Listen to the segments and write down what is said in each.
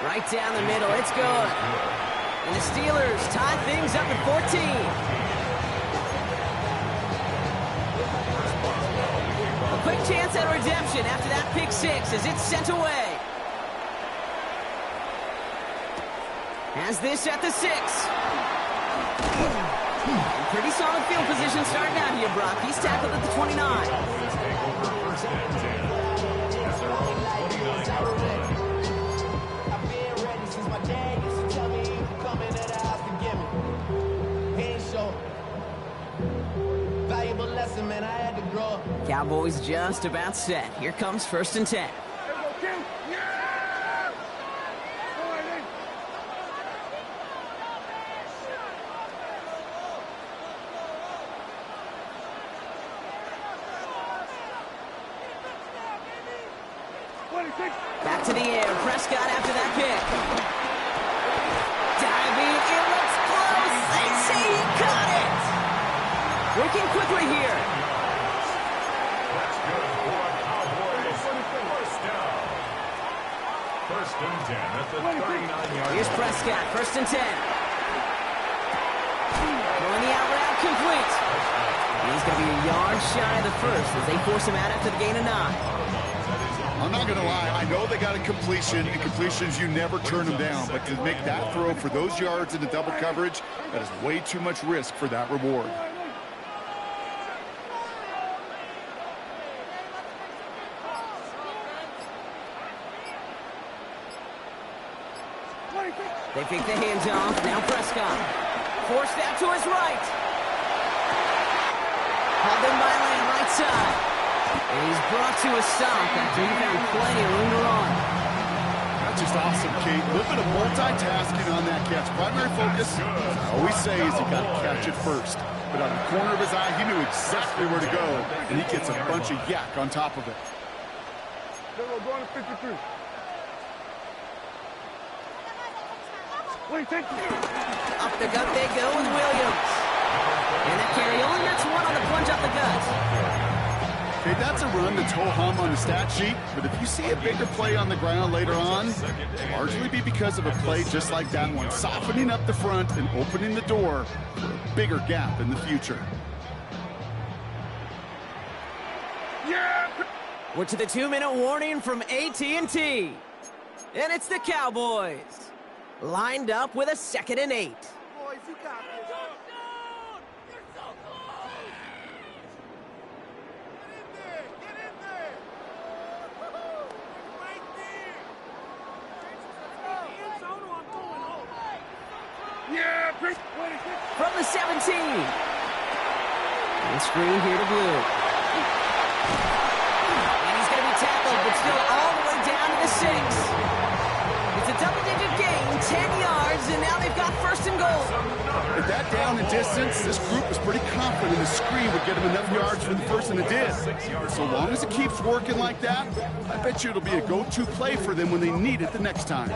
Right down the middle. It's good. And the Steelers tie things up at 14. A quick chance at redemption after that pick six as it's sent away. Has this at the 6. Pretty solid field position starting out here, Brock. He's tackled at the 29. Cowboys just about set. Here comes 1st and 10. Back to the air. Prescott after that pick. Diving. It looks close. They say he caught it. Working quickly here. That's good for Cowboys. First down. 1st and 10 at the 39-yard line. Here's Prescott. 1st and 10. Throwing the out route complete. He's going to be a yard shy of the first as they force him out after the gain of 9. I'm not going to lie. I know they got a completion, and completions, you never turn them down. But to make that throw for those yards into double coverage, that is way too much risk for that reward. They take the hands off. Now Prescott. Forced out to his right. Held in by Lamb, right side. And he's brought to a stop after he found plenty of room to run. That's just awesome, Kate. A little bit of multitasking on that catch. Primary focus, as I always say, is you got to catch it first. But on the corner of his eye, he knew exactly where to go, and he gets a bunch of yak on top of it. Going to 53. Wait, thank you. Up the gut they go with Williams. And that carry only gets one on the plunge up the gut. Okay, that's a run that's ho-hum on the stat sheet, but if you see a bigger play on the ground later on, it'll largely be because of a play just like that one, softening up the front and opening the door for a bigger gap in the future. Yeah! We're to the 2-minute warning from AT&T. And it's the Cowboys. Lined up with a 2nd and 8. Boys, you got this. From the 17. And screen here to Blue. And he's going to be tackled, but still all the way down to the 6. It's a double-digit gain, 10 yards, and now they've got 1st and goal. With that down in distance, this group was pretty confident the screen would get him enough yards for the first, and it did. So long as it keeps working like that, I bet you it'll be a go-to play for them when they need it the next time.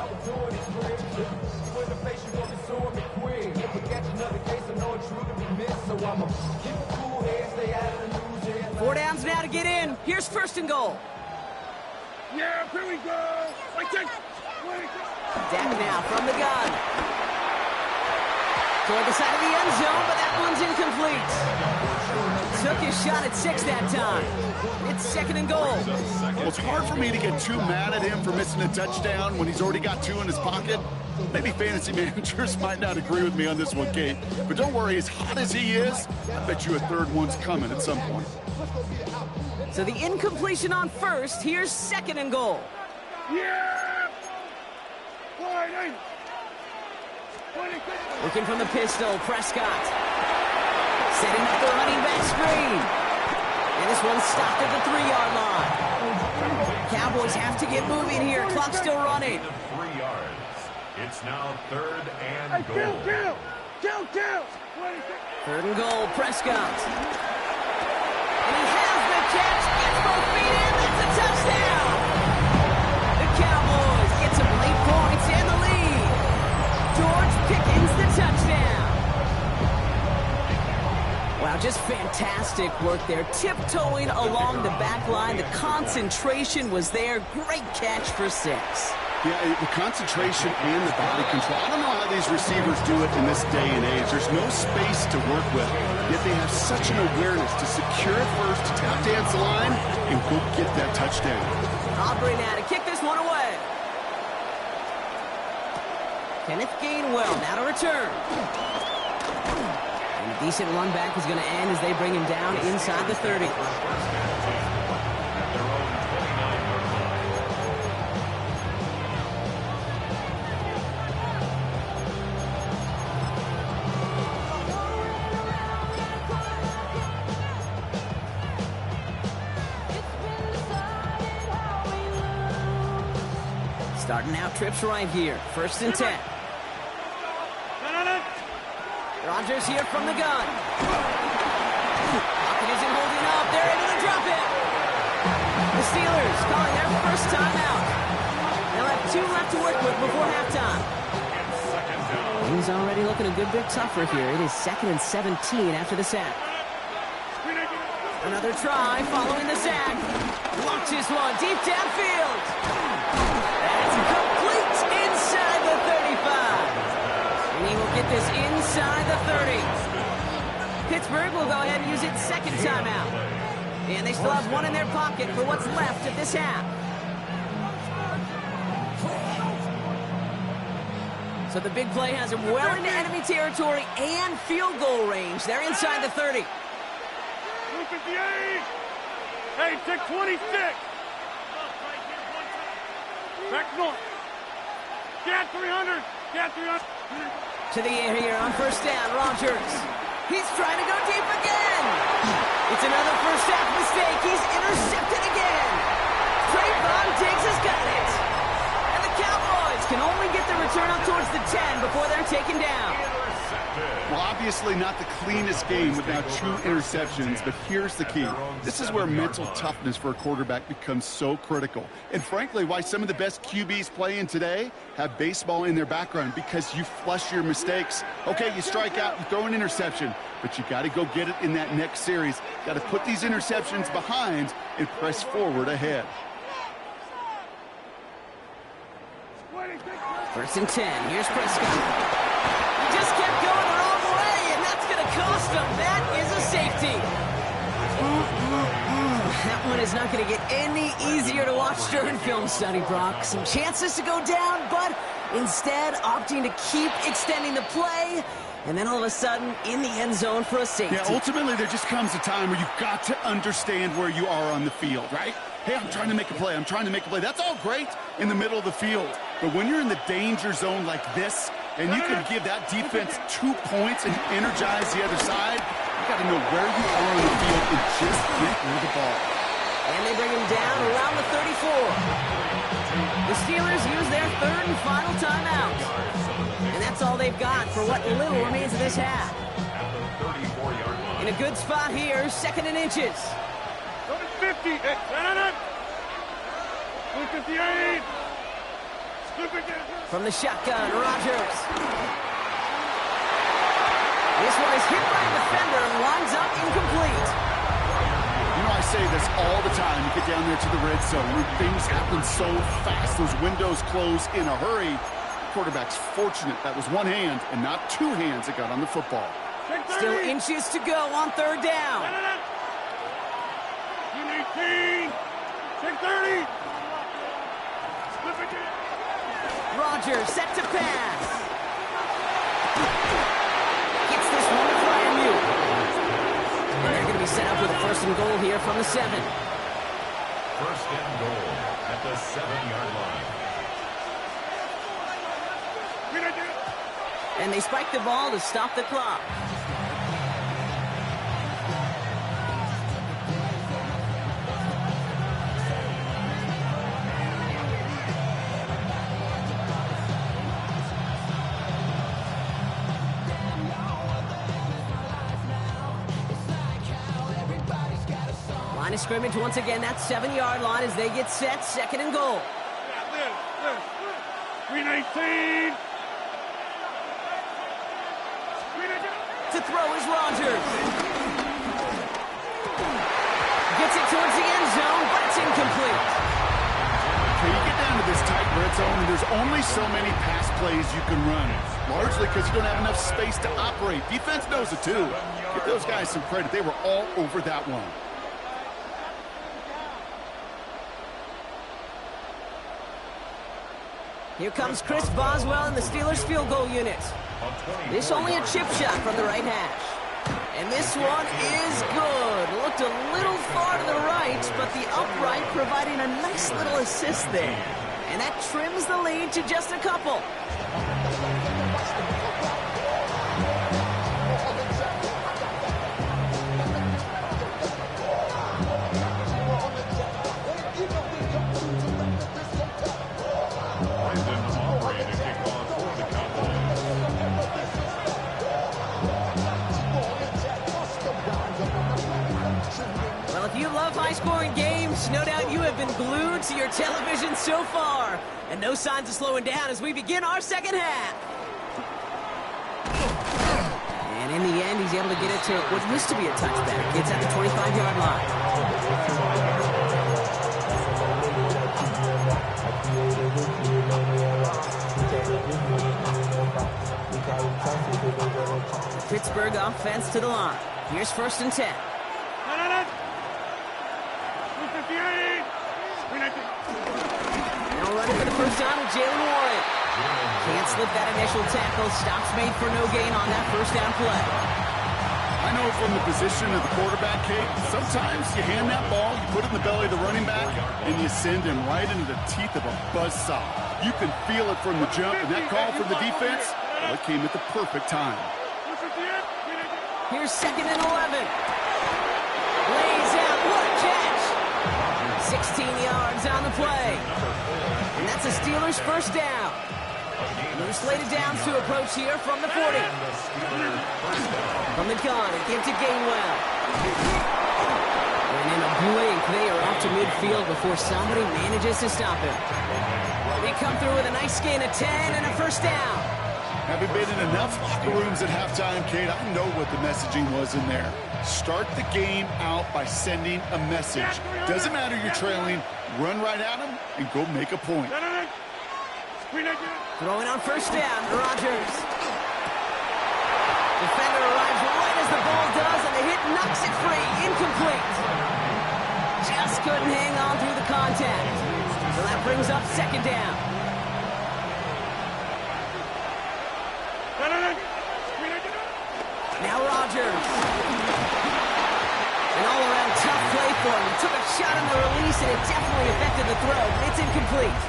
4 downs now to get in. Here's 1st and goal. Yeah, here we go. Dak now from the gun. Toward the side of the end zone, but that one's incomplete. Took his shot at 6 that time. It's 2nd and goal. Well, it's hard for me to get too mad at him for missing a touchdown when he's already got 2 in his pocket. Maybe fantasy managers might not agree with me on this one, Kate. But don't worry, as hot as he is, I bet you a 3rd one's coming at some point. So the incompletion on 1st. Here's 2nd and goal. Yeah! Looking from the pistol, Prescott. Setting up the running back screen. And this one's stopped at the 3-yard line. Cowboys have to get moving here. Clock still running. 3 yards. It's now 3rd and goal. Kill! 3rd and goal, Prescott. And he has the catch. Gets both feet in. That's a touchdown. The Cowboys get some late points and the lead. George Pickens the touchdown. Wow, just fantastic work there. Tiptoeing along the back line. The concentration was there. Great catch for 6. Yeah, the concentration and the body control. I don't know how these receivers do it in this day and age. There's no space to work with, yet they have such an awareness to secure it first, to tap dance the line, and go get that touchdown. Aubrey now to kick this one away. Kenneth Gainwell now to return. And a decent run back is going to end as they bring him down inside the 30. Starting out trips right here. 1st and 10. Rodgers here from the gun. Pocket isn't holding up. They're able to drop it. The Steelers calling their first timeout. They'll have 2 left to work with before halftime. Things already looking a good bit tougher here. It is 2nd and 17 after the sack. Another try following the sack. Launches one deep downfield. That's complete inside the 35. And he will get this inside the 30. Pittsburgh will go ahead and use its 2nd timeout. And they still have 1 in their pocket for what's left of this half. So the big play has him well into enemy territory and field goal range. They're inside the 30. 58. Hey, take 26. Back north. Get 300. Get 300. To the air here on 1st down, Rodgers. He's trying to go deep again. It's another first half mistake. He's intercepted again. Trayvon Diggs has got it. And the Cowboys can only get the return up towards the 10 before they're taken down. Well, obviously not the cleanest game without 2 interceptions, but here's the key. This is where mental toughness for a quarterback becomes so critical. And frankly, why some of the best QBs playing today have baseball in their background, because you flush your mistakes. Okay, you strike out, you throw an interception, but you got to go get it in that next series. Got to put these interceptions behind and press forward ahead. 1st and 10. Here's Prescott. He just kept going the wrong way, and that's going to cost him. That is a safety. That one is not going to get any easier to watch during film study, Brock. Some chances to go down, but instead opting to keep extending the play, and then all of a sudden in the end zone for a safety. Yeah, ultimately there just comes a time where you've got to understand where you are on the field, right? Hey, I'm trying to make a play. I'm trying to make a play. That's all great in the middle of the field. But when you're in the danger zone like this, and you can give that defense 2 points and energize the other side, you got to know where you are on the field and just get rid of the ball. And they bring him down around the 34. The Steelers use their 3rd and final timeout. And that's all they've got for what little remains of this half. In a good spot here, 2nd and inches. 50. 58. From the shotgun, Rodgers. This one is hit by a defender and winds up incomplete. You know, I say this all the time. You get down there to the red zone where things happen so fast. Those windows close in a hurry. Quarterback's fortunate that was 1 hand and not 2 hands that got on the football. Still inches to go on 3rd down. 18. 30. Rodgers set to pass. Gets this one to Freiermuth. And they're going to be set up with a 1st and goal here from the 7. 1st and goal at the 7-yard line. And they spike the ball to stop the clock. Line of scrimmage once again, that 7-yard line as they get set, 2nd and goal. 319. To throw is Rodgers. Gets it towards the end zone, but it's incomplete. Okay, you get down to this tight red red zone, and there's only so many pass plays you can run, largely because you don't have enough space to operate. Defense knows it too. Give those guys some credit. They were all over that one. Here comes Chris Boswell in the Steelers field goal unit. This only a chip shot from the right hash. And this one is good. Looked a little far to the right, but the upright providing a nice little assist there. And that trims the lead to just a couple. Well, if you love high-scoring games, no doubt you have been glued to your television so far. And no signs of slowing down as we begin our second half. And in the end, he's able to get it to what used to be a touchback. It's at the 25-yard line. Pittsburgh offense to the line. Here's 1st and 10. Now running for the first time with Jaylen Warren. Can't slip that initial tackle. Stops made for no gain on that first down play. I know from the position of the quarterback, Kate, sometimes you hand that ball, you put it in the belly of the running back, and you send him right into the teeth of a buzzsaw. You can feel it from the jump, and that call from the defense, well, it came at the perfect time. Here's 2nd and 11. Lays out, what a catch! 16 yards on the play. And that's a Steelers first down. Moose laid it down to approach here from the 40. From the gun, and give to Gainwell. And in a blink, they are off to midfield before somebody manages to stop him. They come through with a nice gain of 10 and a first down. Having been in enough locker rooms at halftime, Kate, I know what the messaging was in there. Start the game out by sending a message. Doesn't matter you're trailing, run right at them and go make a point. Throwing on first down, Rodgers. Defender arrives right as the ball does, and the hit knocks it free. Incomplete. Just couldn't hang on through the contact. So that brings up 2nd down. Now Rodgers. An all-around tough play for him. He took a shot on the release, and it definitely affected the throw, but it's incomplete.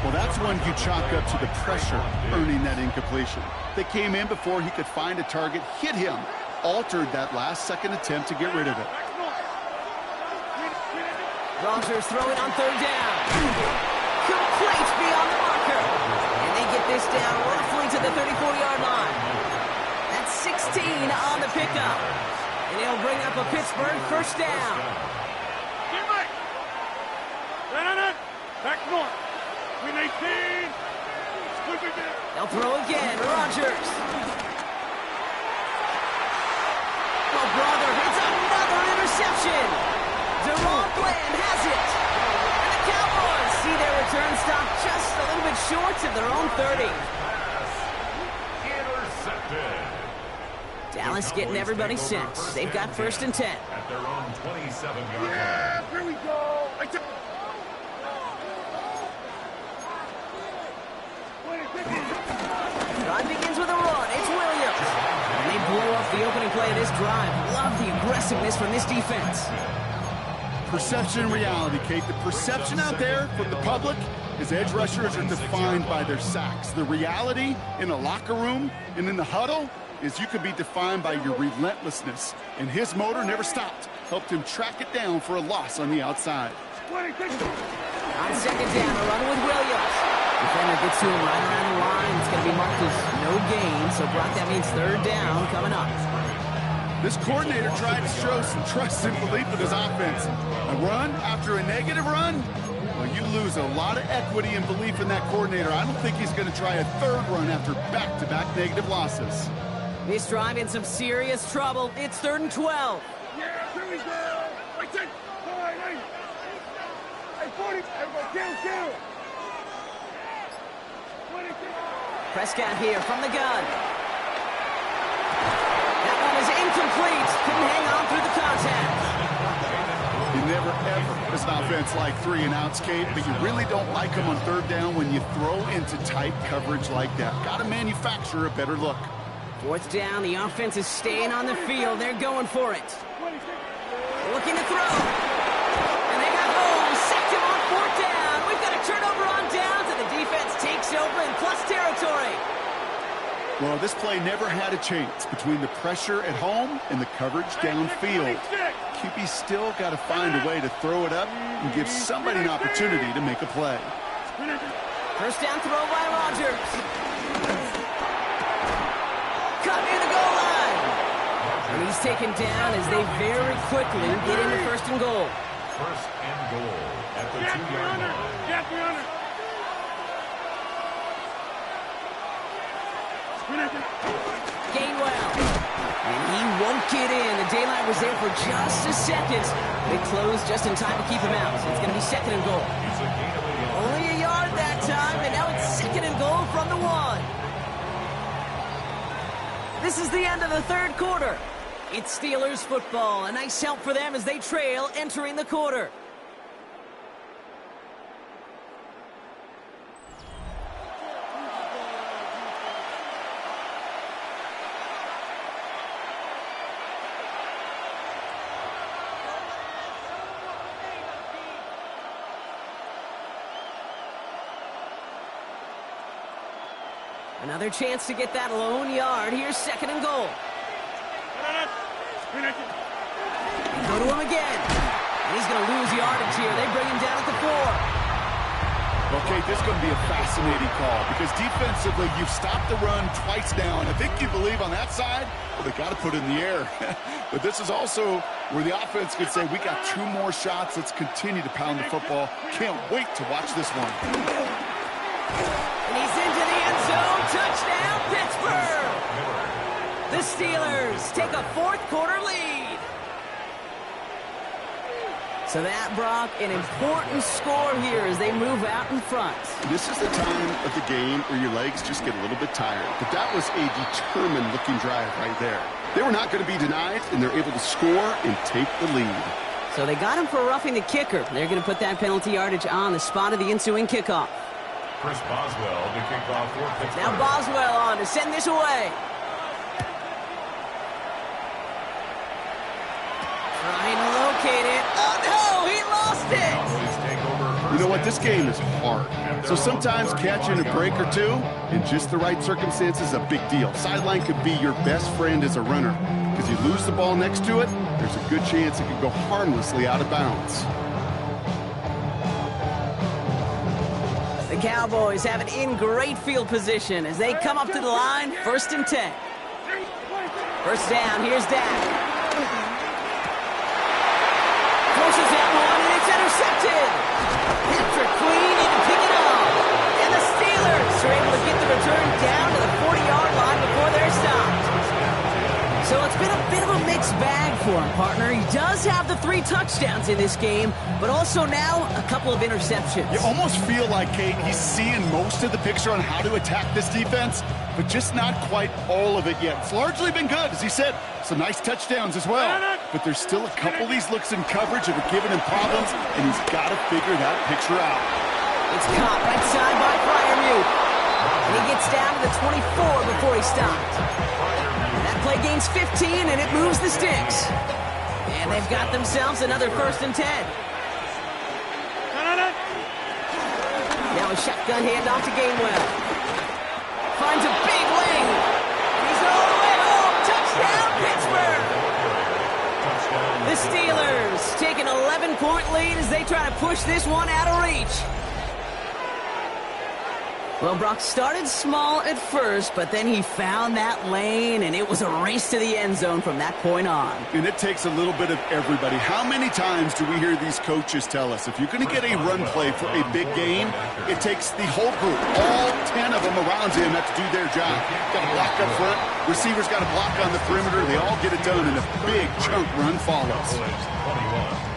Well, that's one you chalk up to the pressure earning that incompletion. They came in before he could find a target, hit him, altered that last-second attempt to get rid of it. Rodgers throwing on 3rd down. Complete beyond the marker. And they get this down roughly to the 34-yard line. That's 16 on the pickup. And it'll bring up a Pittsburgh first down. Back north. Win 18. They'll throw again. Rodgers. Oh, brother, it's another interception. Deron Bland has it. And the Cowboys see their return stop just a little bit short of their own 30. Intercepted. Dallas getting everybody sent. They've got 1st and 10. At their own 27-yard line. Yeah, here we go. Drive begins with a run. It's Williams. And they blow up the opening play of this drive. Love the aggressiveness from this defense. Perception and reality, Kate. The perception out there from the public is edge rushers are defined by their sacks. The reality in a locker room and in the huddle is you could be defined by your relentlessness. And his motor never stopped. Helped him track it down for a loss on the outside. On 2nd down, a run with Williams. Defender gets to him right around the line. It's going to be marked as no gain. So, Brock, that means 3rd down coming up. This coordinator tried to show some trust and belief in his offense. A run after a negative run? Well, you lose a lot of equity and belief in that coordinator. I don't think he's going to try a 3rd run after back-to-back negative losses. This drive in some serious trouble. It's 3rd and 12. Yeah, here we go. Right there. All right, hey. Hey, 40. Everybody, kill. Prescott here from the gun. That one is incomplete. Couldn't hang on through the contact. You never, ever, as an offense, like 3 and outs, Kate, but you really don't like them on third down when you throw into tight coverage like that. Got to manufacture a better look. Fourth down, the offense is staying on the field. They're going for it. Looking to throw. And they got home. Sacked him on fourth down. We've got a turnover on downs, and the defense takes over in plus territory. Well, this play never had a chance between the pressure at home and the coverage downfield. QB still got to find a way to throw it up and give somebody an opportunity to make a play. First down throw by Rodgers. Cut near the goal line. And he's taken down as they very quickly get into first and goal. First and goal at the 2-yard line. Gainwell. And he won't get in. The daylight was there for just a second. They closed just in time to keep him out. So it's going to be second and goal. Only a yard that time, and now it's second and goal from the 1. This is the end of the third quarter. It's Steelers football. A nice help for them as they trail entering the quarter. Another chance to get that lone yard. Here's second and goal. Go to him again. And he's going to lose yardage here. They bring him down at the 4. Okay, this is going to be a fascinating call because defensively, you've stopped the run twice now, and I think you believe on that side, well, they got to put it in the air. But this is also where the offense could say, we got 2 more shots. Let's continue to pound the football. Can't wait to watch this one. And he's into the end zone. Touchdown, Pittsburgh! The Steelers take a fourth quarter lead. So that, Brock, an important score here as they move out in front. This is the time of the game where your legs just get a little bit tired. But that was a determined-looking drive right there. They were not going to be denied, and they're able to score and take the lead. So they got him for roughing the kicker. They're going to put that penalty yardage on the spot of the ensuing kickoff. Chris Boswell to kick off for Pittsburgh. Now Boswell on to send this away. Trying to locate it. Oh, no, he lost it. You know what? This game is hard. So sometimes catching a break or two in just the right circumstances is a big deal. Sideline could be your best friend as a runner because you lose the ball next to it, there's a good chance it could go harmlessly out of bounds. The Cowboys have it in great field position as they come up to the line, 1st and 10. First down, here's Dak. Forces that one, and it's intercepted. Patrick Queen in to pick it up. And the Steelers are able to get the return down to the 40-yard line before they're stopped. So it's been a bit of a mixed bag for him, partner. He does have the 3 touchdowns in this game, but also now a couple of interceptions. You almost feel like, Kate, he's seeing most of the picture on how to attack this defense, but just not quite all of it yet. It's largely been good, as he said. Some nice touchdowns as well. But there's still a couple of these looks in coverage that are giving him problems, and he's got to figure that picture out. It's caught right side by Freiermuth. And he gets down to the 24 before he stopped. That play gains 15, and it moves the sticks. And they've got themselves another 1st and 10. Now a shotgun handoff to Gainwell. Finds a big lane. And he's all the way home. Touchdown, Pittsburgh! The Steelers take an 11-point lead as they try to push this one out of reach. Well, Brock started small at first, but then he found that lane, and it was a race to the end zone from that point on. And it takes a little bit of everybody. How many times do we hear these coaches tell us, if you're going to get a run play for a big game, it takes the whole group, all 10 of them around him have to do their job. Got to block up front. Receivers got to block on the perimeter. They all get it done, and a big chunk run follows. 21.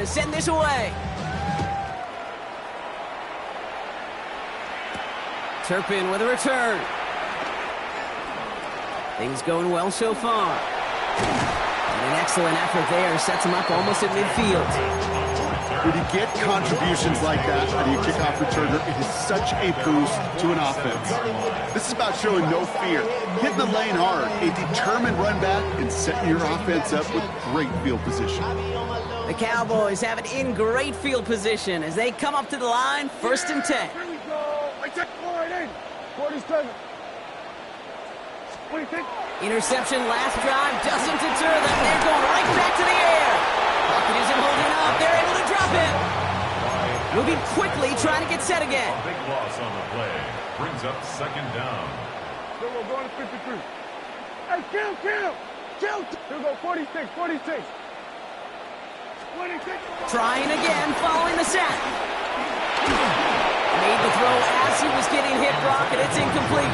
to send this away. Turpin with a return. Things going well so far. And an excellent effort there sets him up almost at midfield. When you get contributions like that out of your kickoff returner, it is such a boost to an offense. This is about showing no fear, hitting the lane hard, a determined run back, and setting your offense up with great field position. The Cowboys have it in great field position as they come up to the line, 1st and 10. Here we go. I check right in. 47. 26. Interception last drive doesn't deter them. They're going right back to the air. Pocket isn't holding up. They're able to drop it. Moving quickly, trying to get set again. A big loss on the play. Brings up 2nd down. So we're going to 53. Hey, kill. Here we go, 46. 26. Trying again, following the sack. Made the throw as he was getting hit, Brock, and it's incomplete.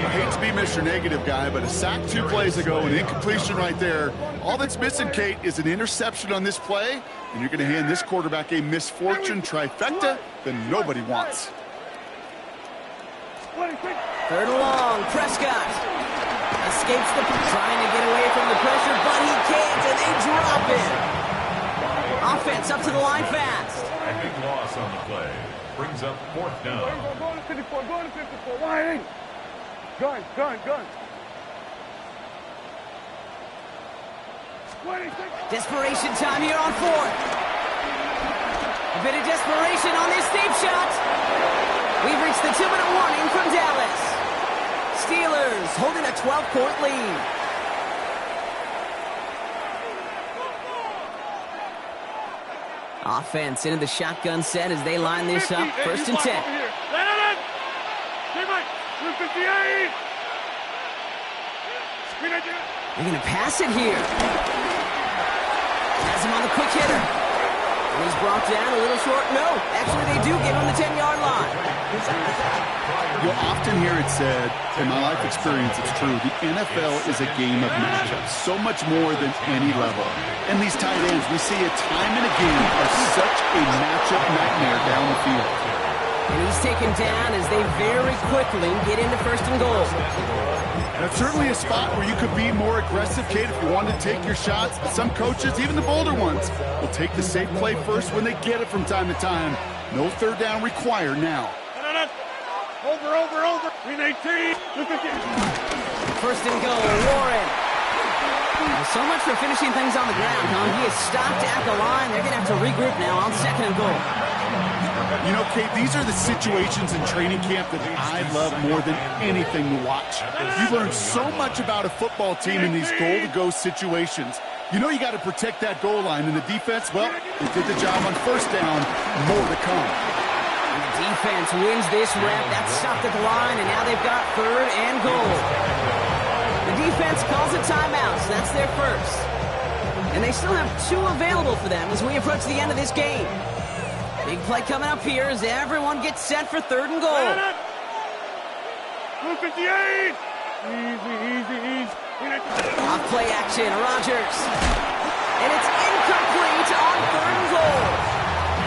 I hate to be Mr. Negative guy, but a sack 2 plays ago, an incompletion right there. All that's missing, Kate, is an interception on this play, and you're going to hand this quarterback a misfortune trifecta that nobody wants. 3rd and long, Prescott escapes trying to get away from the pressure, but he can't, and they drop it. Offense up to the line fast. A big loss on the play. Brings up 4th down. Going to 54. Going to 54. Wide in. Gun. 26. Desperation time here on 4th. A bit of desperation on this deep shot. We've reached the 2-minute warning from Dallas. Steelers holding a 12-point lead. Offense into the shotgun set as they line this up. 1st and 10. They're going to pass it here. Has him on the quick hitter. And he's brought down a little short. No, actually they do give him the 10-yard line. You'll often hear it said, in my life experience, it's true, the NFL is a game of matchups, so much more than any level. And these tight ends, we see it time and again, are such a matchup nightmare down the field. And he's taken down as they very quickly get into 1st and goal. That's certainly a spot where you could be more aggressive, Kate, if you wanted to take your shots. But some coaches, even the bolder ones, will take the safe play first when they get it from time to time. No 3rd down required now. Over. We need 18. 1st and goal, Warren. So much for finishing things on the ground, huh? He is stopped at the line. They're going to have to regroup now on 2nd and goal. You know, Kate, these are the situations in training camp that I love more than anything to watch. You learn so much about a football team in these goal-to-go situations. You know you got to protect that goal line, and the defense, well, they did the job on 1st down. More to come. The defense wins this rep. That's stopped at the line, and now they've got 3rd and goal. The defense calls a timeout, so that's their first. And they still have 2 available for them as we approach the end of this game. Big play coming up here as everyone gets set for 3rd and goal. 58. Easy. Off play action, Rodgers. And it's incomplete on 3rd and goal.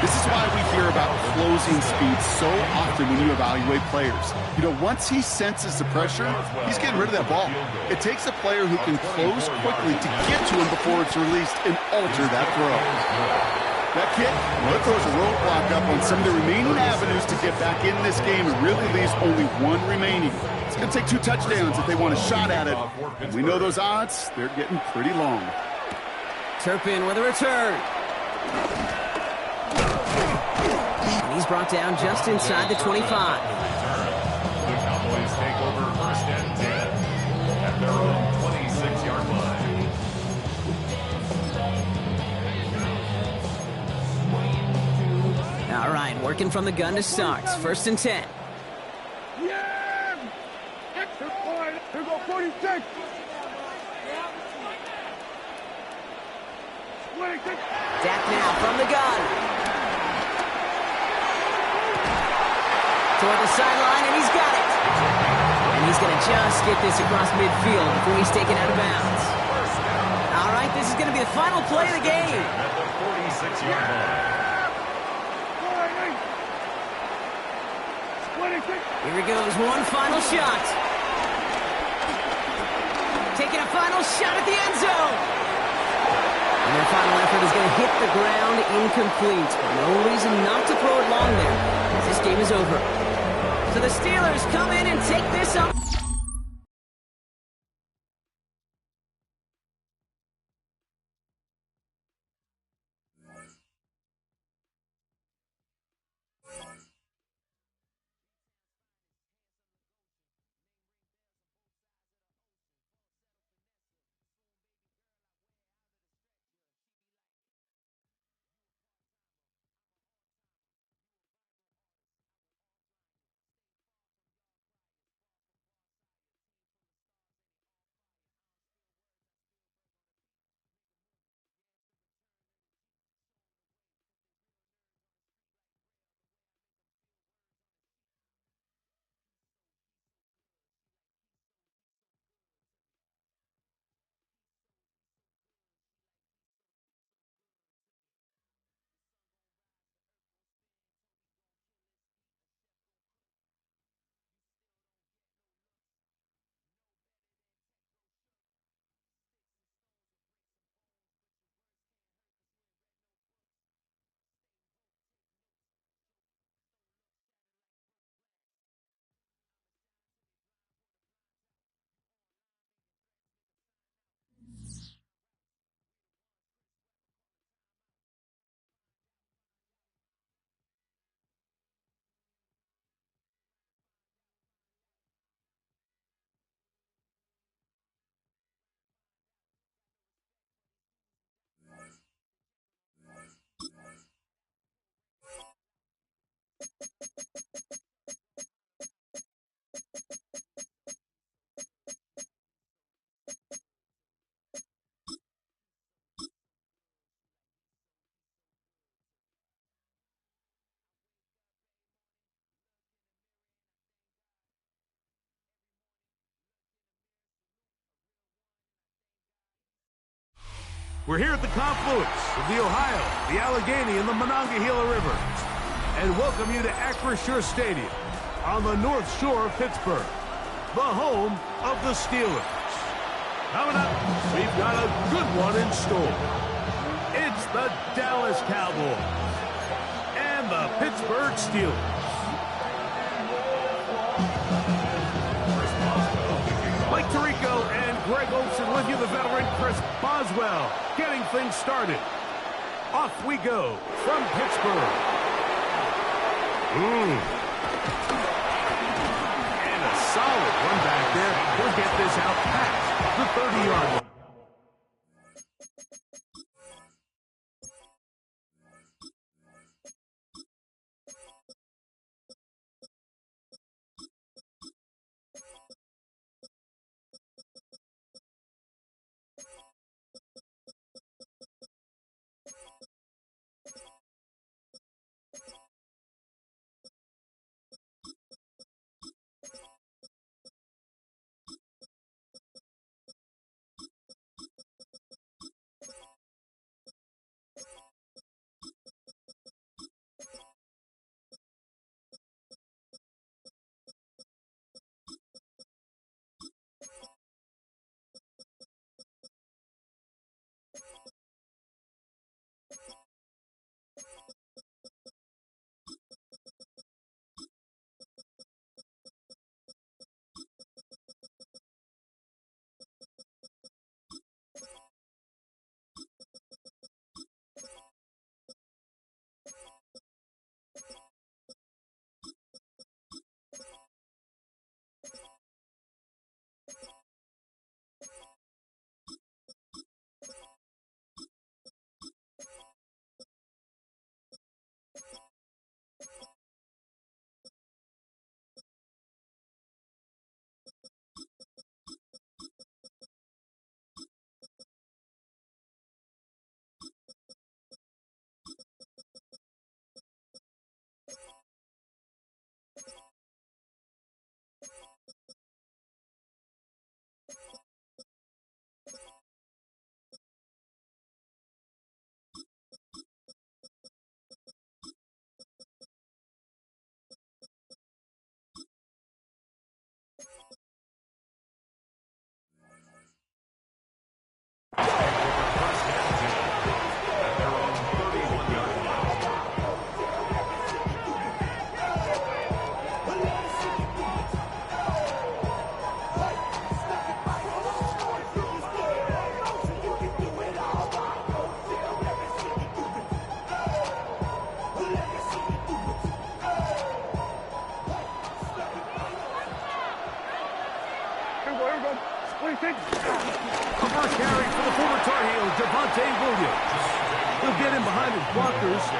This is why we hear about closing speed so often when you evaluate players. You know, once he senses the pressure, he's getting rid of that ball. It takes a player who can close quickly to get to him before it's released and alter that throw. That kick, well, it throws a roadblock up on some of the remaining avenues to get back in this game and really leaves only 1 remaining. It's going to take 2 touchdowns if they want a shot at it. And we know those odds, they're getting pretty long. Turpin with a return. And he's brought down just inside the 25. The Cowboys take over 1st and 10 at their own 26-yard line. All right, working from the gun to start. 1st and 10. Yeah! Here we go, 46. 26. Dak now from the gun. Toward the sideline, and he's got it. And he's going to just get this across midfield before he's taken out of bounds. All right, this this is going to be the final play of the game. At the 46-yard line. Here he goes, one final shot. Taking a final shot at the end zone. And their final effort is going to hit the ground incomplete. No reason not to throw it long there, as this game is over. So the Steelers come in and take this up. We're here at the confluence of the Ohio, the Allegheny, and the Monongahela Rivers, and welcome you to Acrisure Stadium on the North Shore of Pittsburgh, the home of the Steelers. Coming up, we've got a good one in store. It's the Dallas Cowboys and the Pittsburgh Steelers. Mike Tirico and Greg Olsen with you, the veteran Chris Boswell, getting things started. Off we go from Pittsburgh. And a solid one back there. He'll get this out past the 30-yard line.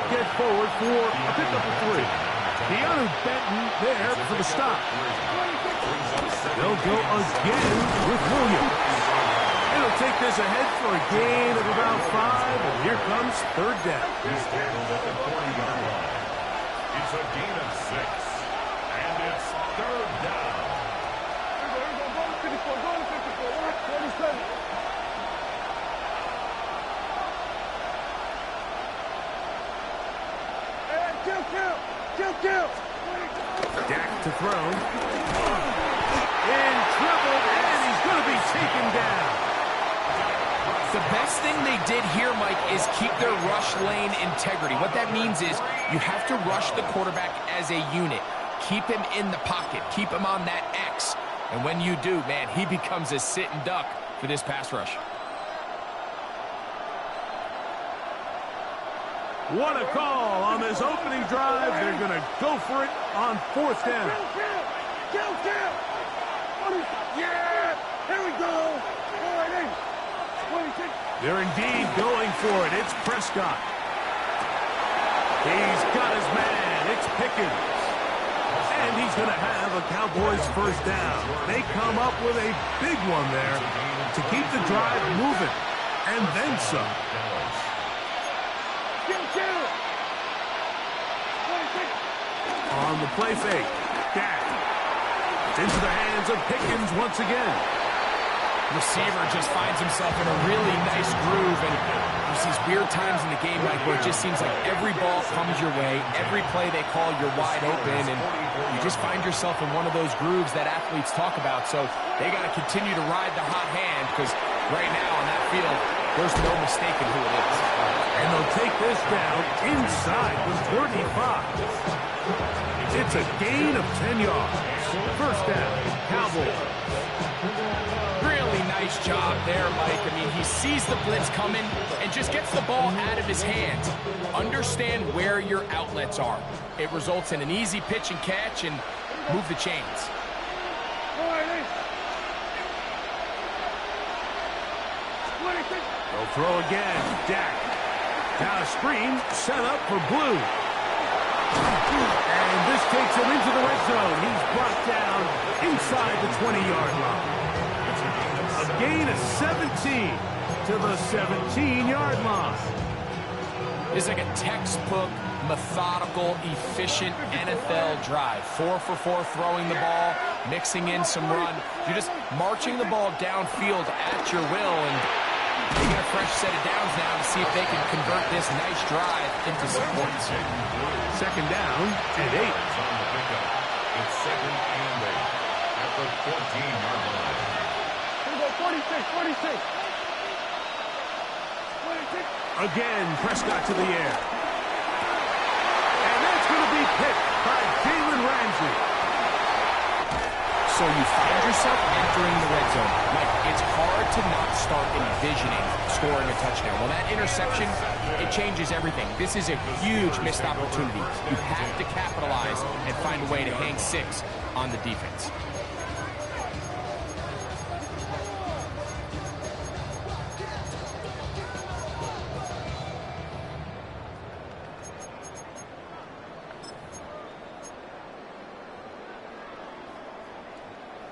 get forward for a pickup of 3. Keanu Benton there for the stop. They'll go again with Williams. It'll take this ahead for a gain of about 5, and here comes third down. He's tackled at the 40-yard line. It's a gain of 6, and it's third down. Here we go. Go to 54. Go to 54. Watch. 47. Hey, kill. Dak to throw. In trouble, and he's going to be taken down. The best thing they did here, Mike, is keep their rush lane integrity. What that means is you have to rush the quarterback as a unit. Keep him in the pocket. Keep him on that X. And when you do, man, he becomes a sitting duck for this pass rush. What a call on this opening drive. They're going to go for it on 4th down. Kill. Yeah. Here we go. All right, 26. They're indeed going for it. It's Prescott. He's got his man. It's Pickens. And he's going to have a Cowboys first down. They come up with a big one there to keep the drive moving. And then some. Kill. 26. On the play fake. Dak. Into the hands of Pickens once again. Receiver just finds himself in a really nice groove, and there's these weird times in the game, Mike, where it just seems like every ball comes your way, every play they call, you're wide open, and you just find yourself in one of those grooves that athletes talk about. So they got to continue to ride the hot hand, because right now on that field, there's no mistaking who it is. And they'll take this down inside the 35. It's a gain of 10 yards. First down, Cowboys. Really nice job there, Mike. I mean, he sees the blitz coming and just gets the ball out of his hands. Understand where your outlets are. It results in an easy pitch and catch and move the chains. They'll throw again. Dak. Now a screen set up for Blue. And this takes him into the red zone. He's brought down inside the 20-yard line. A gain of 17 to the 17-yard line. It's like a textbook, methodical, efficient NFL drive. 4 for 4 throwing the ball, mixing in some run. You're just marching the ball downfield at your will, and they get a fresh set of downs now to see if they can convert this nice drive into some points. Second down and 8. It's 2nd and 8 at the 14-yard line. Here we go, 46. Again, Prescott to the air. And that's going to be picked by Jalen Ramsey. So you find yourself entering the red zone. Like, it's hard to not start envisioning scoring a touchdown. Well, that interception, it changes everything. This is a huge missed opportunity. You have to capitalize and find a way to hang 6 on the defense.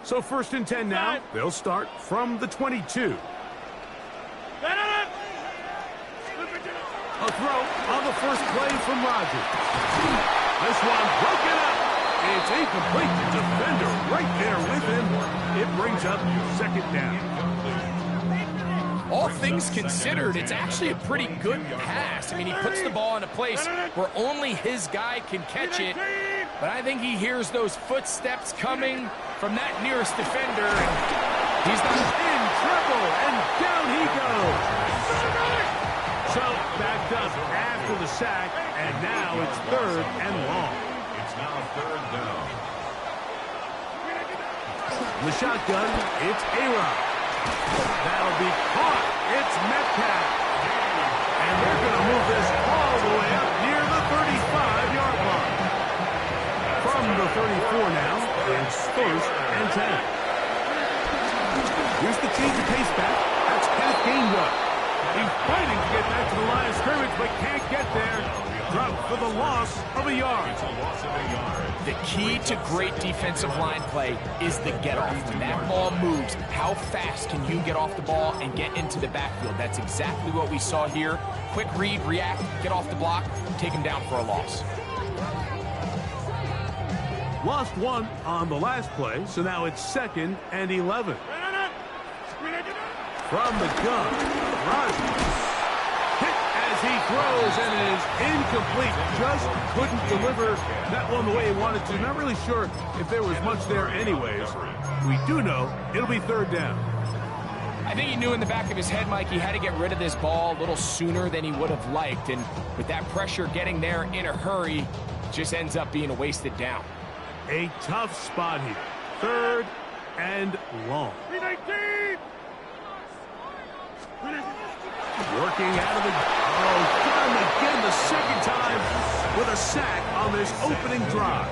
So 1st and 10 now. They'll start from the 22. A throw on the first play from Rodgers. This one broken up. It's incomplete. The defender right there with him. It brings up 2nd down. All things considered, it's actually a pretty good pass. I mean, he puts the ball in a place where only his guy can catch it. But I think he hears those footsteps coming from that nearest defender, and he's not in trouble, and down he goes. So backed up after the sack, and now it's 3rd and long. It's now 3rd down. The shotgun, it's A-Rod. That'll be caught. It's Metcalf. And they're going to move this all the way up near the 35-yard line. From the 34 now, it's 1st and 10. Here's the change of pace back. That's Kenneth Gainwell. He's fighting to get back to the line of scrimmage, but can't get there. dropped for the loss of a yard. It's a loss of a yard. The key to great defensive line play is the get-off. When that ball moves, how fast can you get off the ball and get into the backfield? That's exactly what we saw here. Quick read, react, get off the block, take him down for a loss. Lost one on the last play, so now it's 2nd and 11. From the gun, Rodgers hit as he throws and it is incomplete. Just couldn't deliver that one the way he wanted to. Not really sure if there was much there anyways. We do know it'll be 3rd down. I think he knew in the back of his head, Mike, he had to get rid of this ball a little sooner than he would have liked. And with that pressure getting there in a hurry, just ends up being a wasted down. A tough spot here. 3rd and long. Working out of the... Oh, got him again the 2nd time with a sack on this opening drive.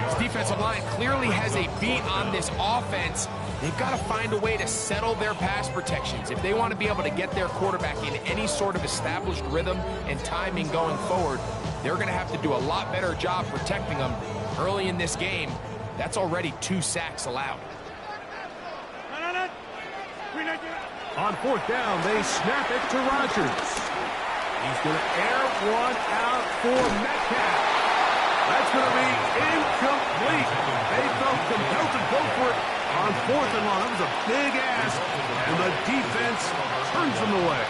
This defensive line clearly has a beat on this offense. They've got to find a way to settle their pass protections. If they want to be able to get their quarterback in any sort of established rhythm and timing going forward, they're going to have to do a lot better job protecting them. Early in this game, that's already 2 sacks allowed. On 4th down, they snap it to Rodgers. He's going to air one out for Metcalf. That's going to be incomplete. They felt compelled to go for it on 4th and long. That was a big ask, and the defense turns them away.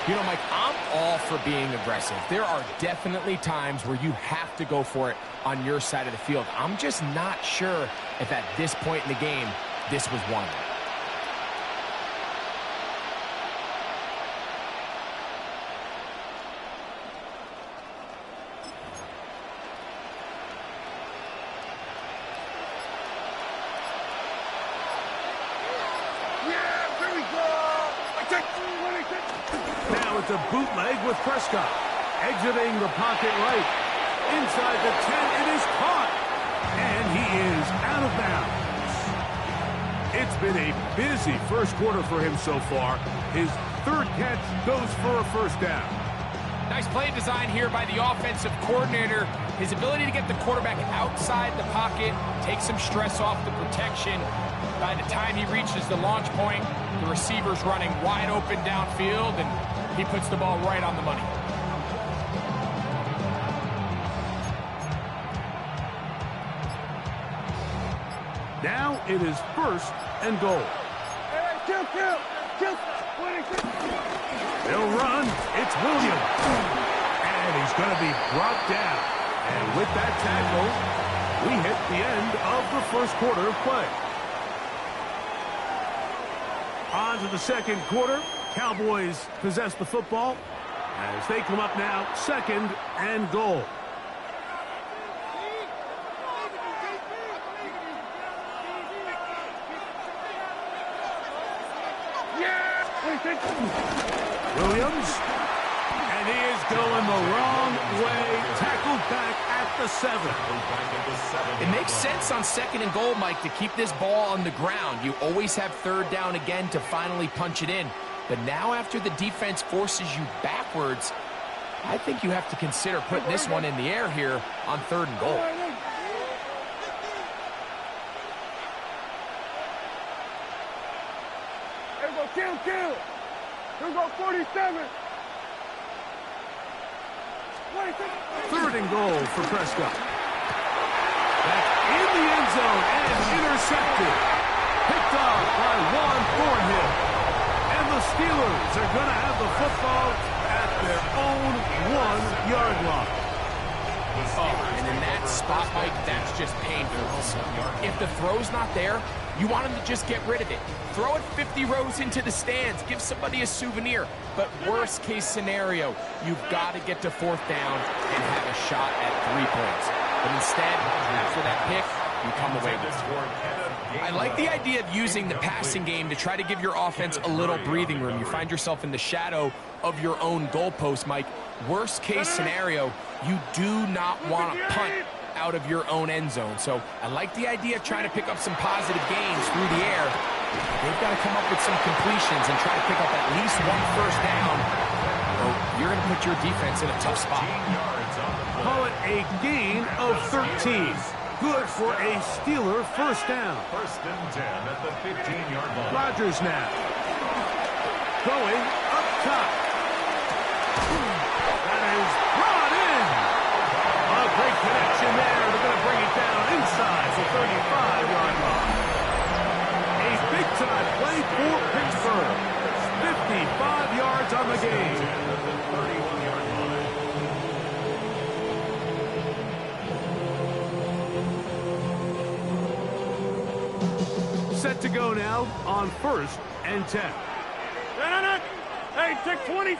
You know, Mike, I'm all for being aggressive. There are definitely times where you have to go for it on your side of the field. I'm just not sure if at this point in the game, this was one of them. Now it's a bootleg with Prescott. Exiting the pocket right. Inside the 10, it is caught. And he is out of bounds. It's been a busy first quarter for him so far. His 3rd catch goes for a 1st down. Nice play design here by the offensive coordinator. His ability to get the quarterback outside the pocket, take some stress off the protection. By the time he reaches the launch point, the receiver's running wide open downfield, and he puts the ball right on the money. Now it is 1st and goal. They'll run. It's Williams. And he's going to be brought down. And with that tackle, we hit the end of the 1st quarter of play. On to the 2nd quarter. Cowboys possess the football as they come up now 2nd and goal. Williams, and he is going the wrong way, tackled back at the 7. It makes sense on 2nd and goal, Mike, to keep this ball on the ground. You always have 3rd down again to finally punch it in. But now after the defense forces you backwards, I think you have to consider putting this one in the air here on 3rd and goal. Kill. Here go 47. 3rd and goal for Prescott. Back in the end zone and intercepted. Picked off by Juan Thornhill. And the Steelers are going to have the football at their own 1-yard line. And in that spot, Mike, that's just painful. If the throw's not there, you want him to just get rid of it. Throw it 50 rows into the stands. Give somebody a souvenir. But worst case scenario, you've got to get to 4th down and have a shot at 3 points. But instead, after that pick, you come away with it. I like the idea of using the passing game to try to give your offense a little breathing room. You find yourself in the shadow of your own goalpost, Mike. Worst case scenario, you do not want to punt out of your own end zone. So I like the idea of trying to pick up some positive gains through the air. They've got to come up with some completions and try to pick up at least 1 first down, or you're going to put your defense in a tough spot. Call it a gain of 13. Good for a Steeler first down. First and 10 at the 15-yard line. Rodgers now. Going up top. That is brought in. A great connection there. They're going to bring it down inside the 35-yard line. A big-time play for Pittsburgh. 55 yards on the game. Set to go now on first and 10. Hey, take 20.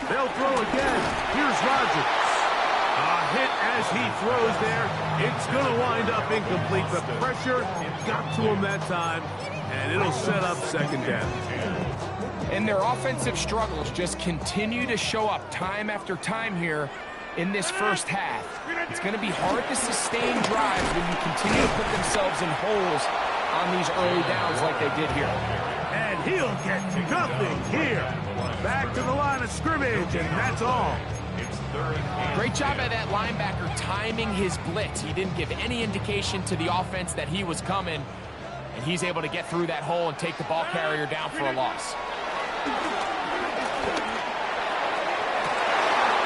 They'll throw again. Here's Rodgers. A hit as he throws there. It's going to wind up incomplete. The pressure got to him that time, and it'll set up second down. And their offensive struggles just continue to show up time after time here in this first half. It's going to be hard to sustain drives when you continue to put themselves in holes on these early downs like they did here. And he'll get nothing here. Back to the line of scrimmage, and that's all. Great job by that linebacker timing his blitz. He didn't give any indication to the offense that he was coming, and he's able to get through that hole and take the ball carrier down for a loss.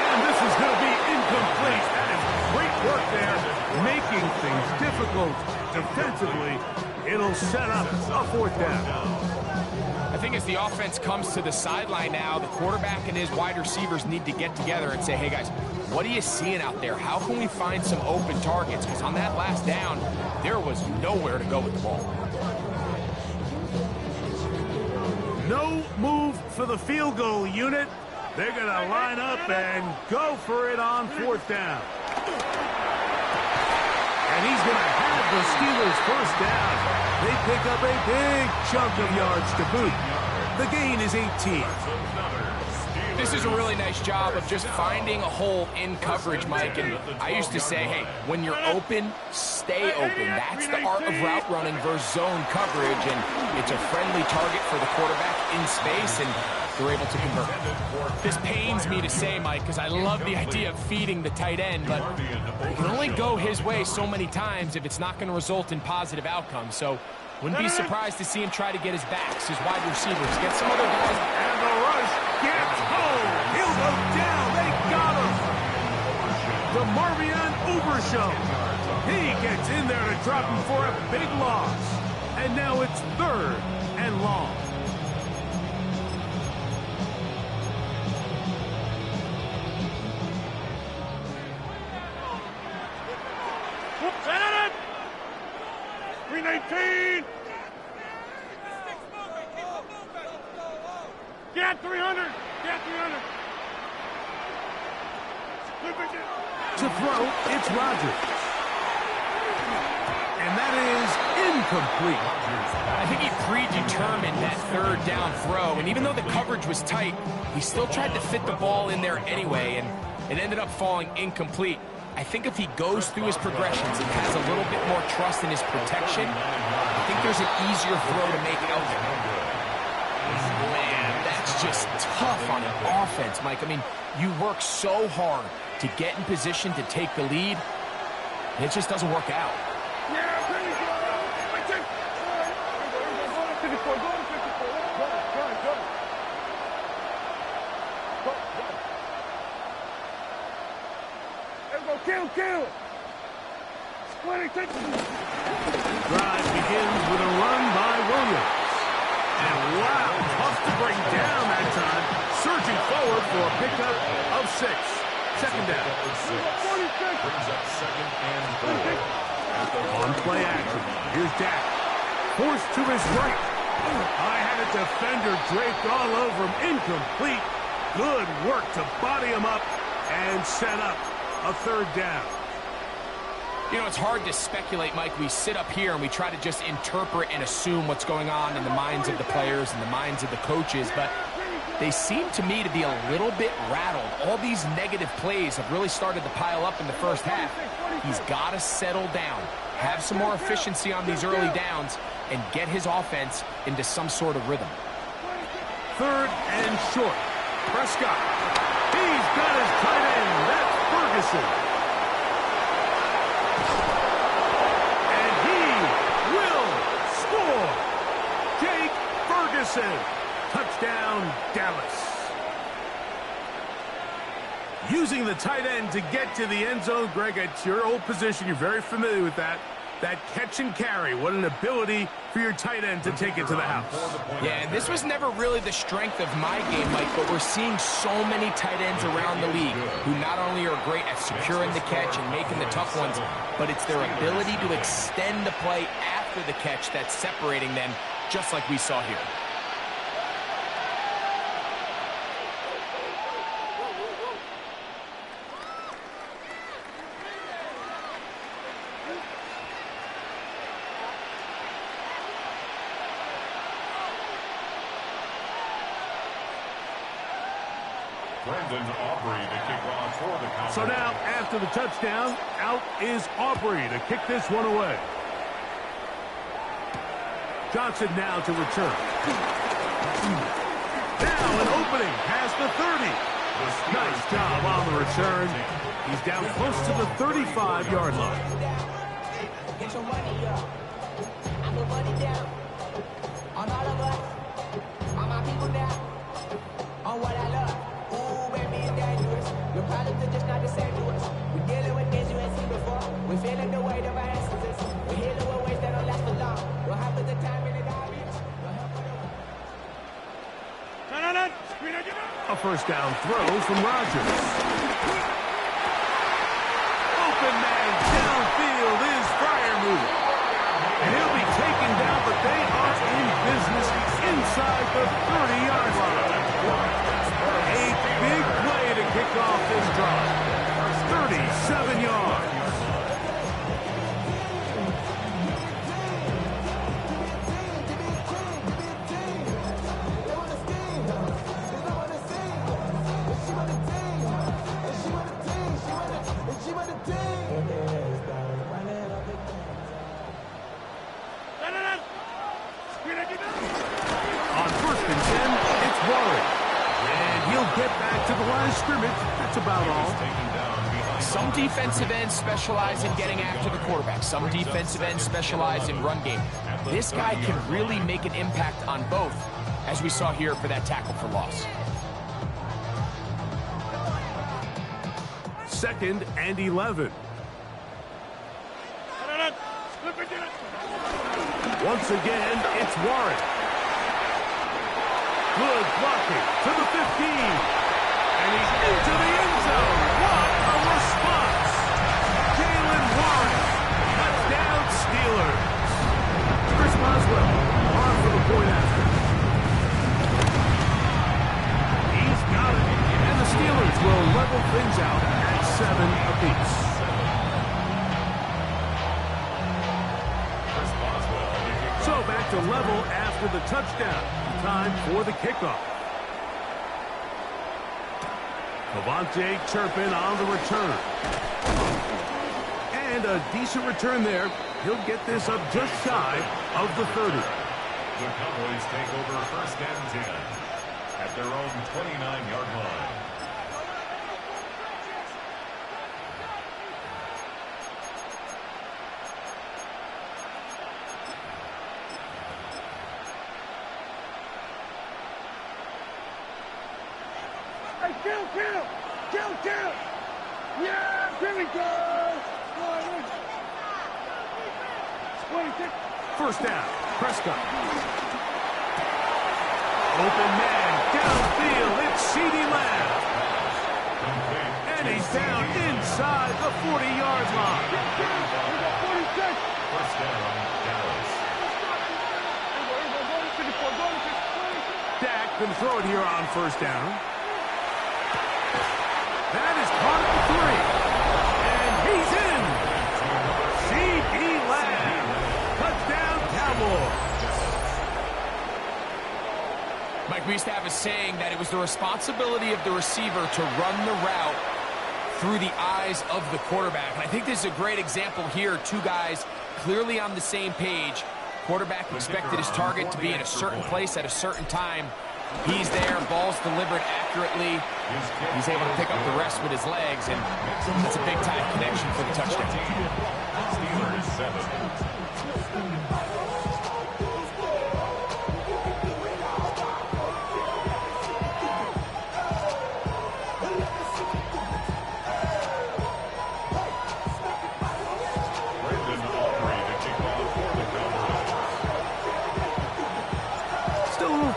And this is going to be incomplete. That is great work there, making things difficult defensively. It'll set up a fourth down. I think as the offense comes to the sideline now, the quarterback and his wide receivers need to get together and say, hey guys, what are you seeing out there? How can we find some open targets? Because on that last down, there was nowhere to go with the ball. No move for the field goal unit. They're going to line up and go for it on fourth down. And he's going to have the Steelers first down. They pick up a big chunk of yards to boot. The gain is 18. This is a really nice job of just finding a hole in coverage, Mike. And I used to say, hey, when you're open, stay open. That's the art of route running versus zone coverage. And it's a friendly target for the quarterback in space, and they're able to convert. This pains me to say, Mike, because I love the idea of feeding the tight end, but you can only go his way so many times if it's not going to result in positive outcomes. So wouldn't be surprised to see him try to get his backs, his wide receivers, get some other guys. And the rush gets home. He'll go down. They got him. The Marvion Overshow. He gets in there to drop him for a big loss. And now it's third and long. Set it! 319! Get 300! Get 300! To throw, it's Rodgers. And that is incomplete. I think he predetermined that third down throw, and even though the coverage was tight, he still tried to fit the ball in there anyway, and it ended up falling incomplete. I think if he goes through his progressions and has a little bit more trust in his protection, I think there's an easier throw to make out there. Man, that's just tough on an offense, Mike. I mean, you work so hard to get in position to take the lead, and it just doesn't work out. Kill! Splitting tickets! Drive begins with a run by Williams. And wow, tough to bring down that time. Surging forward for a pickup of 6. Second down. Brings up second and 4. On play action, here's Dak. Forced to his right. I had a defender draped all over him. Incomplete. Good work to body him up and set up a third down. You know, it's hard to speculate, Mike. We sit up here and we try to just interpret and assume what's going on in the minds of the players and the minds of the coaches, but they seem to me to be a little bit rattled. All these negative plays have really started to pile up in the first half. He's got to settle down, have some more efficiency on these early downs, and get his offense into some sort of rhythm. Third and short. Prescott. He's got his tight end. That's Ferguson. And he will score. Jake Ferguson. Touchdown, Dallas. Using the tight end to get to the end zone, Greg, it's your old position. You're very familiar with that. That catch and carry. What an ability for your tight end to take it to the house. Yeah, and this was never really the strength of my game, Mike, but we're seeing so many tight ends around the league who not only are great at securing the catch and making the tough ones, but it's their ability to extend the play after the catch that's separating them, just like we saw here. Brendan Aubrey to kick off for the Cowboys. So now, after the touchdown, out is Aubrey to kick this one away. Johnson now to return. Now an opening past the 30. Nice job on the return. He's down close to the 35-yard line. Get your money up. I put money down. On all of us. On my people now. On what I love. Ooh, baby, it's dangerous. Your problems are just not the same to us. We're dealing with things you ain't seen before. We're feeling the weight of our instances. We're healing with ways that don't last for long. What happens the time in it obvious? A first down throw from Rodgers. Open man downfield is Freiermuth. And he'll be taken down, but they are in business inside the 30-yard line. A big play to kick off this drive. 37 yards. On first and 10, it's Warren. And he'll get back to the line of scrimmage. That's about all. Some defensive ends specialize in getting after the quarterback. Some defensive ends specialize in run game. This guy can really make an impact on both, as we saw here for that tackle for loss. Second and 11. Once again, it's Warren. Good blocking to the 15. And he's into the end zone. What a response. Jalen Warren. Touchdown Steelers. Chris Boswell on for the point after. He's got it. And the Steelers will level things out at 7 apiece. So back to level after the touchdown. Time for the kickoff. Devontae Turpin on the return. And a decent return there. He'll get this up just shy of the 30. The Cowboys take over first and 10 at their own 29-yard line. Kill! Yeah, here we go! First down, Prescott. Open man, downfield, it's CeeDee Lamb. And he's down inside the 40-yard line. First down, Dallas. Dak can throw it here on first down. That is caught at the 3. And he's in. CeeDee Lamb. Touchdown, Cowboys. Mike, we used to have a saying that it was the responsibility of the receiver to run the route through the eyes of the quarterback. And I think this is a great example here. Two guys clearly on the same page. Quarterback expected his target to be in a certain place at a certain time. He's there, ball's delivered accurately. He's able to pick up the rest with his legs, and that's a big-time connection for the touchdown. Steelers 7.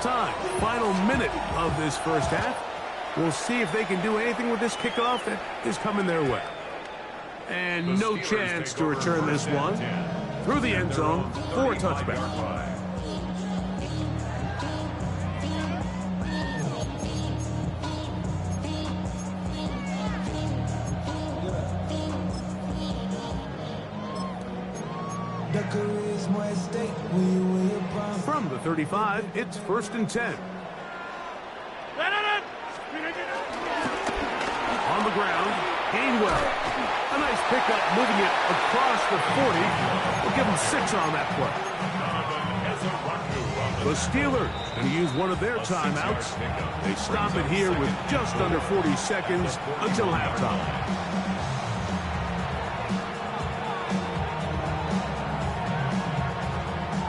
Time. Final minute of this first half. We'll see if they can do anything with this kickoff that is coming their way. And no chance to return this one through the end zone for a touchback. From the 35, it's 1st and 10. On the ground, Gainwell. A nice pickup, moving it across the 40. We'll give them 6 on that play. The Steelers going to use one of their timeouts. They stop it here with just under 40 seconds until halftime.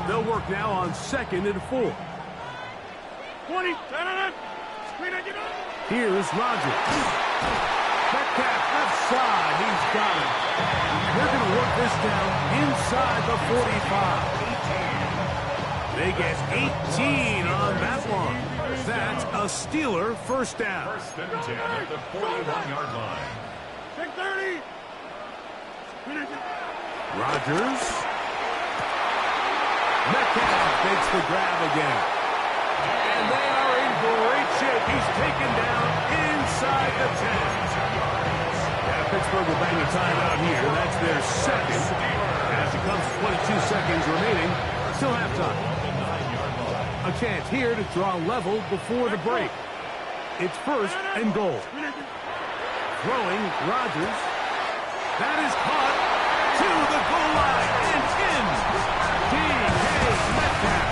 They'll work now on 2nd and 4. 20. Here's Rodgers. Metcalf left side. He's got it. They're going to work this down inside the 45. They get 18 on that one. That's a Steeler first down. 1st and 10 at the 41-yard line. 6:30. Rodgers. Metcalf makes the grab again. And they are in great shape. He's taken down inside the 10. Yeah, Pittsburgh will bang a timeout here. That's their second. As it comes to 22 seconds remaining, still halftime. A chance here to draw level before the break. It's 1st and goal. Throwing Rodgers. That is caught to the goal line and in. D.K. Metcalf.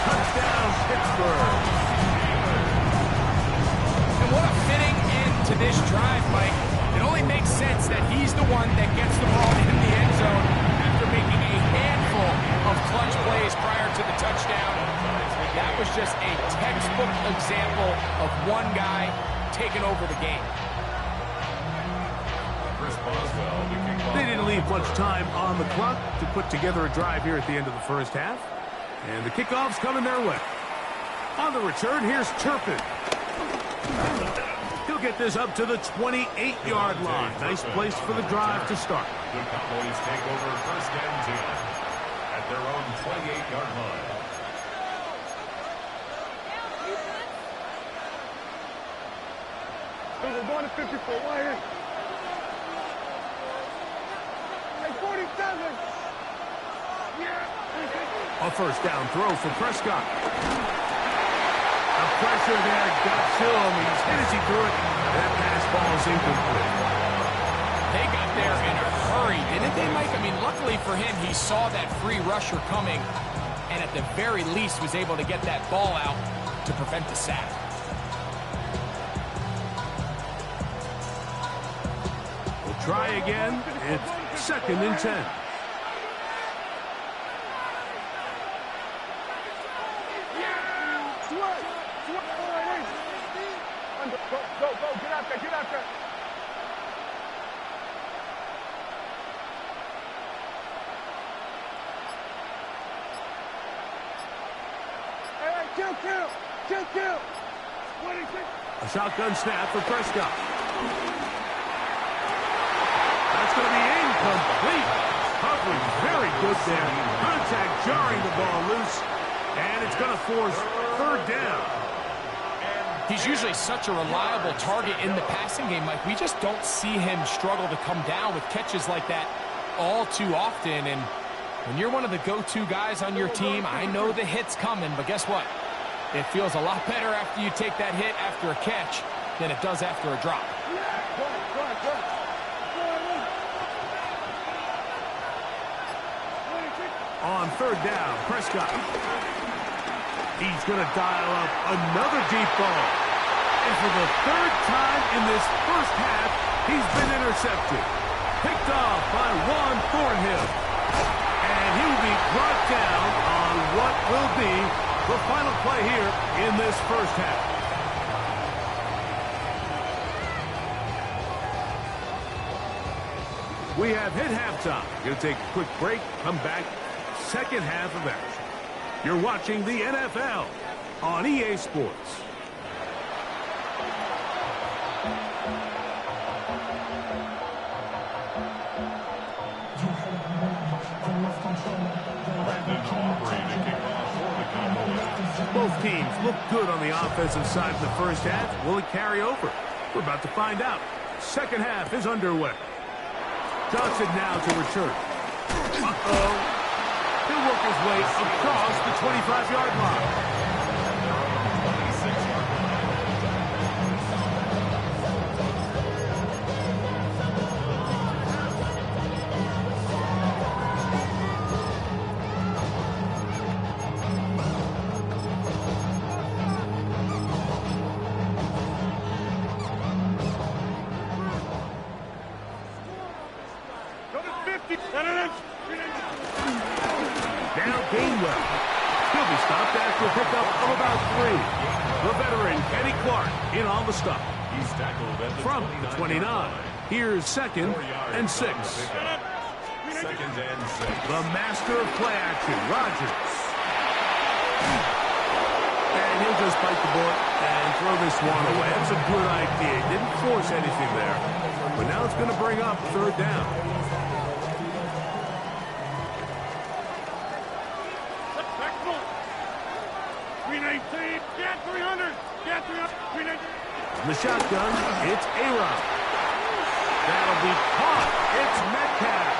Touchdown, Pittsburgh. And what a fitting end to this drive, Mike. It only makes sense that he's the one that gets the ball in the end zone after making a handful of clutch plays prior to the touchdown. That was just a textbook example of one guy taking over the game. They didn't leave much time on the clock to put together a drive here at the end of the first half. And the kickoff's coming their way. On the return, here's Turpin. He'll get this up to the 28-yard line. Nice place for the drive to start. The Cowboys take over 1st and 10 at their own 28-yard line. We're going to 54. Right here. Hey, 47. Yeah. A first down throw for Prescott. The pressure there got to him. He's hit as he threw it. That pass ball is incomplete. They got there in a hurry, didn't they, Mike? I mean, luckily for him, he saw that free rusher coming and at the very least was able to get that ball out to prevent the sack. We'll try again. It's 2nd and 10. Go, get out there, get out there. Hey, kill. 26. A shotgun snap for Prescott. That's going to be incomplete. Coverage very good there. Contact jarring the ball loose. And it's going to force 3rd down. He's usually such a reliable target in the passing game, Mike. We just don't see him struggle to come down with catches like that all too often. And when you're one of the go-to guys on your team, I know the hit's coming, but guess what? It feels a lot better after you take that hit after a catch than it does after a drop. On 3rd down, Prescott. He's going to dial up another deep ball. And for the third time in this first half, he's been intercepted. Picked off by Juan Thornhill. And he will be brought down on what will be the final play here in this first half. We have hit halftime. Going to take a quick break, come back, second half of action. You're watching the NFL on EA Sports. Both teams look good on the offensive side of the first half. Will it carry over? We're about to find out. Second half is underway. Johnson now to return. He'll work his way across the 25-yard line. Now Gainwell. He'll be stopped after a pickup of about 3. The veteran, Kenny Clark, in on the stop. He's tackled at the From the 29. Here's 2nd and 6. Second and 6. The master of play action, Rodgers. And he'll just bite the bullet and throw this one away. That's a good idea. Didn't force anything there. But now it's going to bring up third down. In the shotgun, it's A-Rod. That'll be caught. It's Metcalf.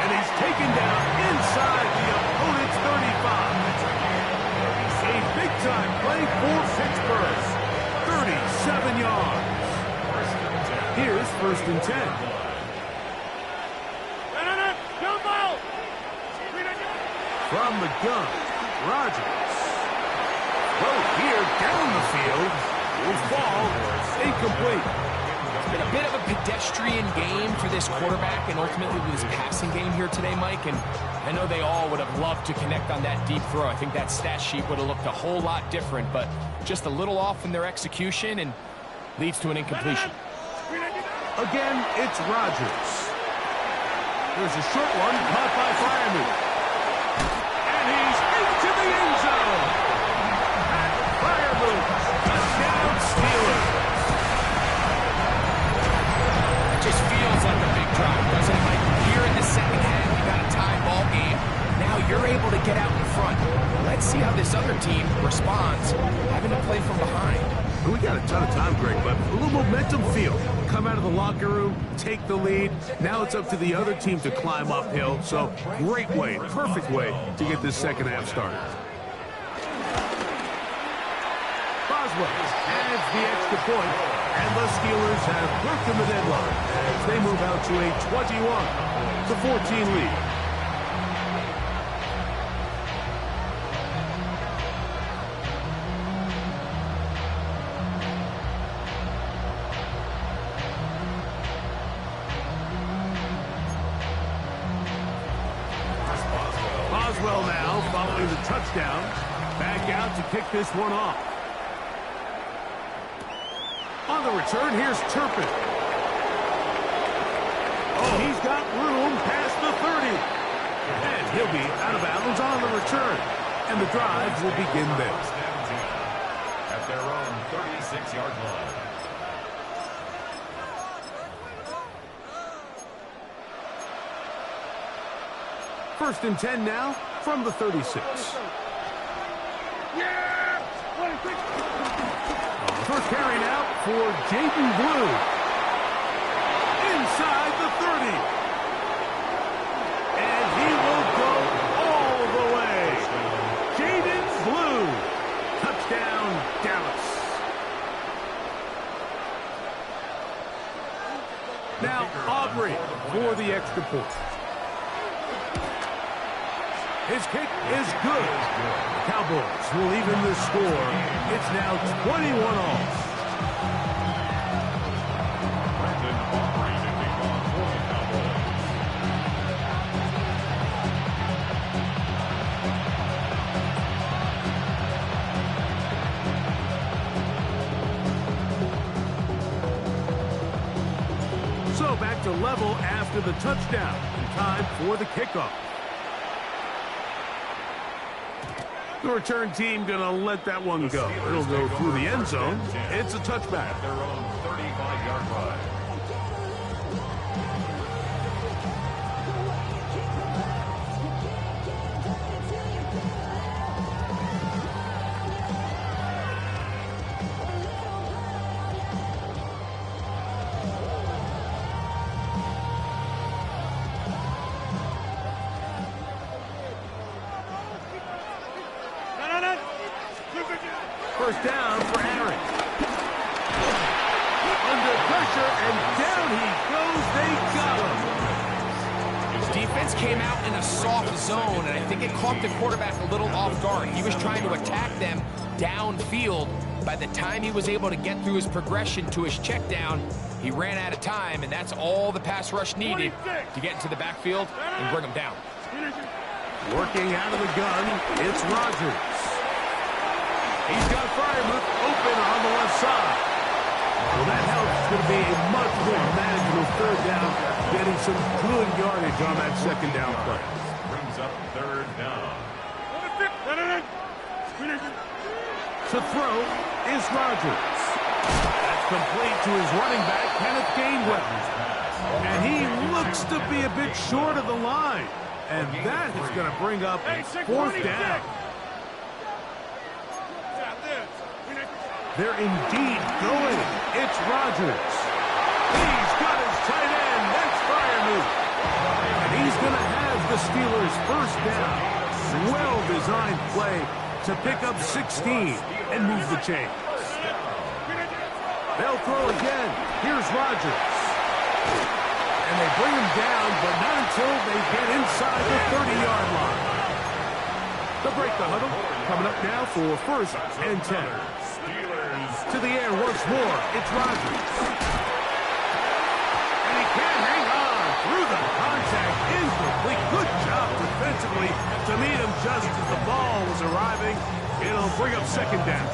And he's taken down inside the opponent's 35. A big-time play for Pittsburgh. 37 yards. Here's 1st and 10. From the gun, Rodgers. Here down the field will fall incomplete. It's been a bit of a pedestrian game for this quarterback and ultimately this passing game here today, Mike. And I know they all would have loved to connect on that deep throw. I think that stat sheet would have looked a whole lot different, but just a little off in their execution and leads to an incompletion. Again, it's Rodgers. There's a short one caught by Freiermuth. And he's into the end zone. Touchdown Steelers. It just feels like a big drive, doesn't it, Mike? Here in the second half, you got a tie ball game. Now you're able to get out in front. Let's see how this other team responds, having to play from behind. We got a ton of time, Greg, but a little momentum feel. Come out of the locker room, take the lead. Now it's up to the other team to climb uphill. So great way, perfect way to get this second half started. Boswell adds the extra point, and the Steelers have broken the deadline as they move out to a 21-14 lead. Boswell now following the touchdown, back out to kick this one off. On the return, here's Turpin. Oh, he's got room past the 30. And he'll be out of bounds on the return. And the drive will begin there. At their own 36-yard line. First and 10 now from the 36. First carry now for Jaden Blue. Inside the 30. And he will go all the way. Jaden Blue. Touchdown, Dallas. Now Aubrey for the extra point. His kick is good. The Cowboys will even the score. It's now 21-all. Brandon Aubrey to kick off for the Cowboys. So back to level after the touchdown. And time for the kickoff. The return team going to let that one go. It'll go through the end zone. It's a touchback. Their own 35-yard line. First down for Aaron. Under pressure, and down he goes. They got him. Defense came out in a soft zone, and I think it caught the quarterback a little off guard. He was trying to attack them downfield. By the time he was able to get through his progression to his check down, he ran out of time, and that's all the pass rush needed to get into the backfield and bring him down. Working out of the gun, it's Rodgers. He's got Freiermuth open on the left side. Well, that helps. It's going to be a much more manageable third down, getting some good yardage on that second down play. Brings up third down. To throw is Rodgers. That's complete to his running back, Kenneth Gainwell. And he looks to be a bit short of the line. And that is going to bring up fourth down. They're indeed going. It's Rodgers. He's got his tight end. That's Freiermuth. And he's going to have the Steelers' first down. Well-designed play to pick up 16 and move the chains. They'll throw again. Here's Rodgers. And they bring him down, but not until they get inside the 30-yard line. They'll break the huddle. Coming up now for first and 10. To the air once more. It's Rodgers. And he can't hang on through the contact. Incomplete. Good job defensively to meet him just as the ball was arriving. It'll bring up second down.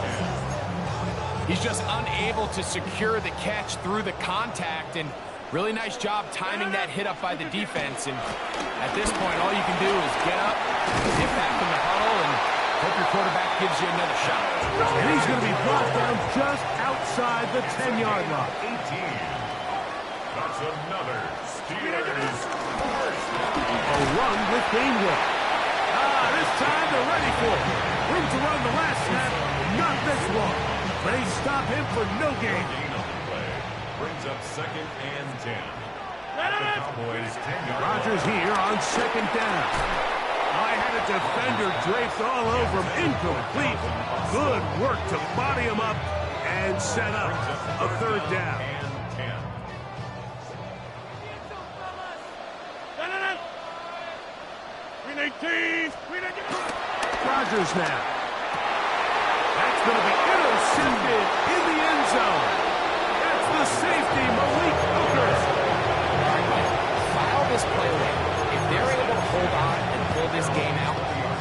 He's just unable to secure the catch through the contact, and really nice job timing that hit up by the defense. And at this point, all you can do is get up, get back in the huddle, and hope your quarterback gives you another shot. And he's going to be brought down just outside the 10-yard line. 18. That's another Steelers first. A run with Gainwell. This time they're ready for it. Room to run the last snap. Not this one. But they stop him for no gain. Gain on the play. Brings up second and 10. At the Cowboys' 10-yard line. Rodgers here on second down. I had a defender draped all over him. Incomplete. Good work to body him up and set up a third down. And 10. Rodgers now. That's going to be intercepted in the end zone. That's the safety, Malik Hooker. File this play away. If they're able to hold on and pull this game out,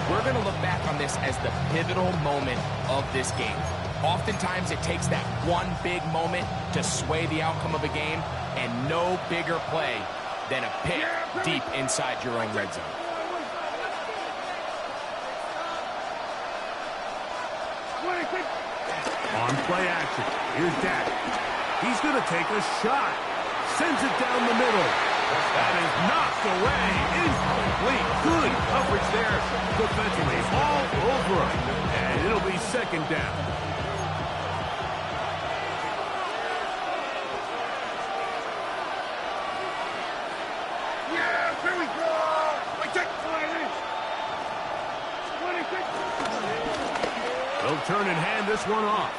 we're going to look back on this as the pivotal moment of this game. Oftentimes, it takes that one big moment to sway the outcome of a game, and no bigger play than a pick deep inside your own red zone. On play action, here's Dak. He's going to take a shot. Sends it down the middle. That is knocked away. Incomplete. Good coverage there defensively. All over him. And it'll be second down. They'll turn and hand this one off.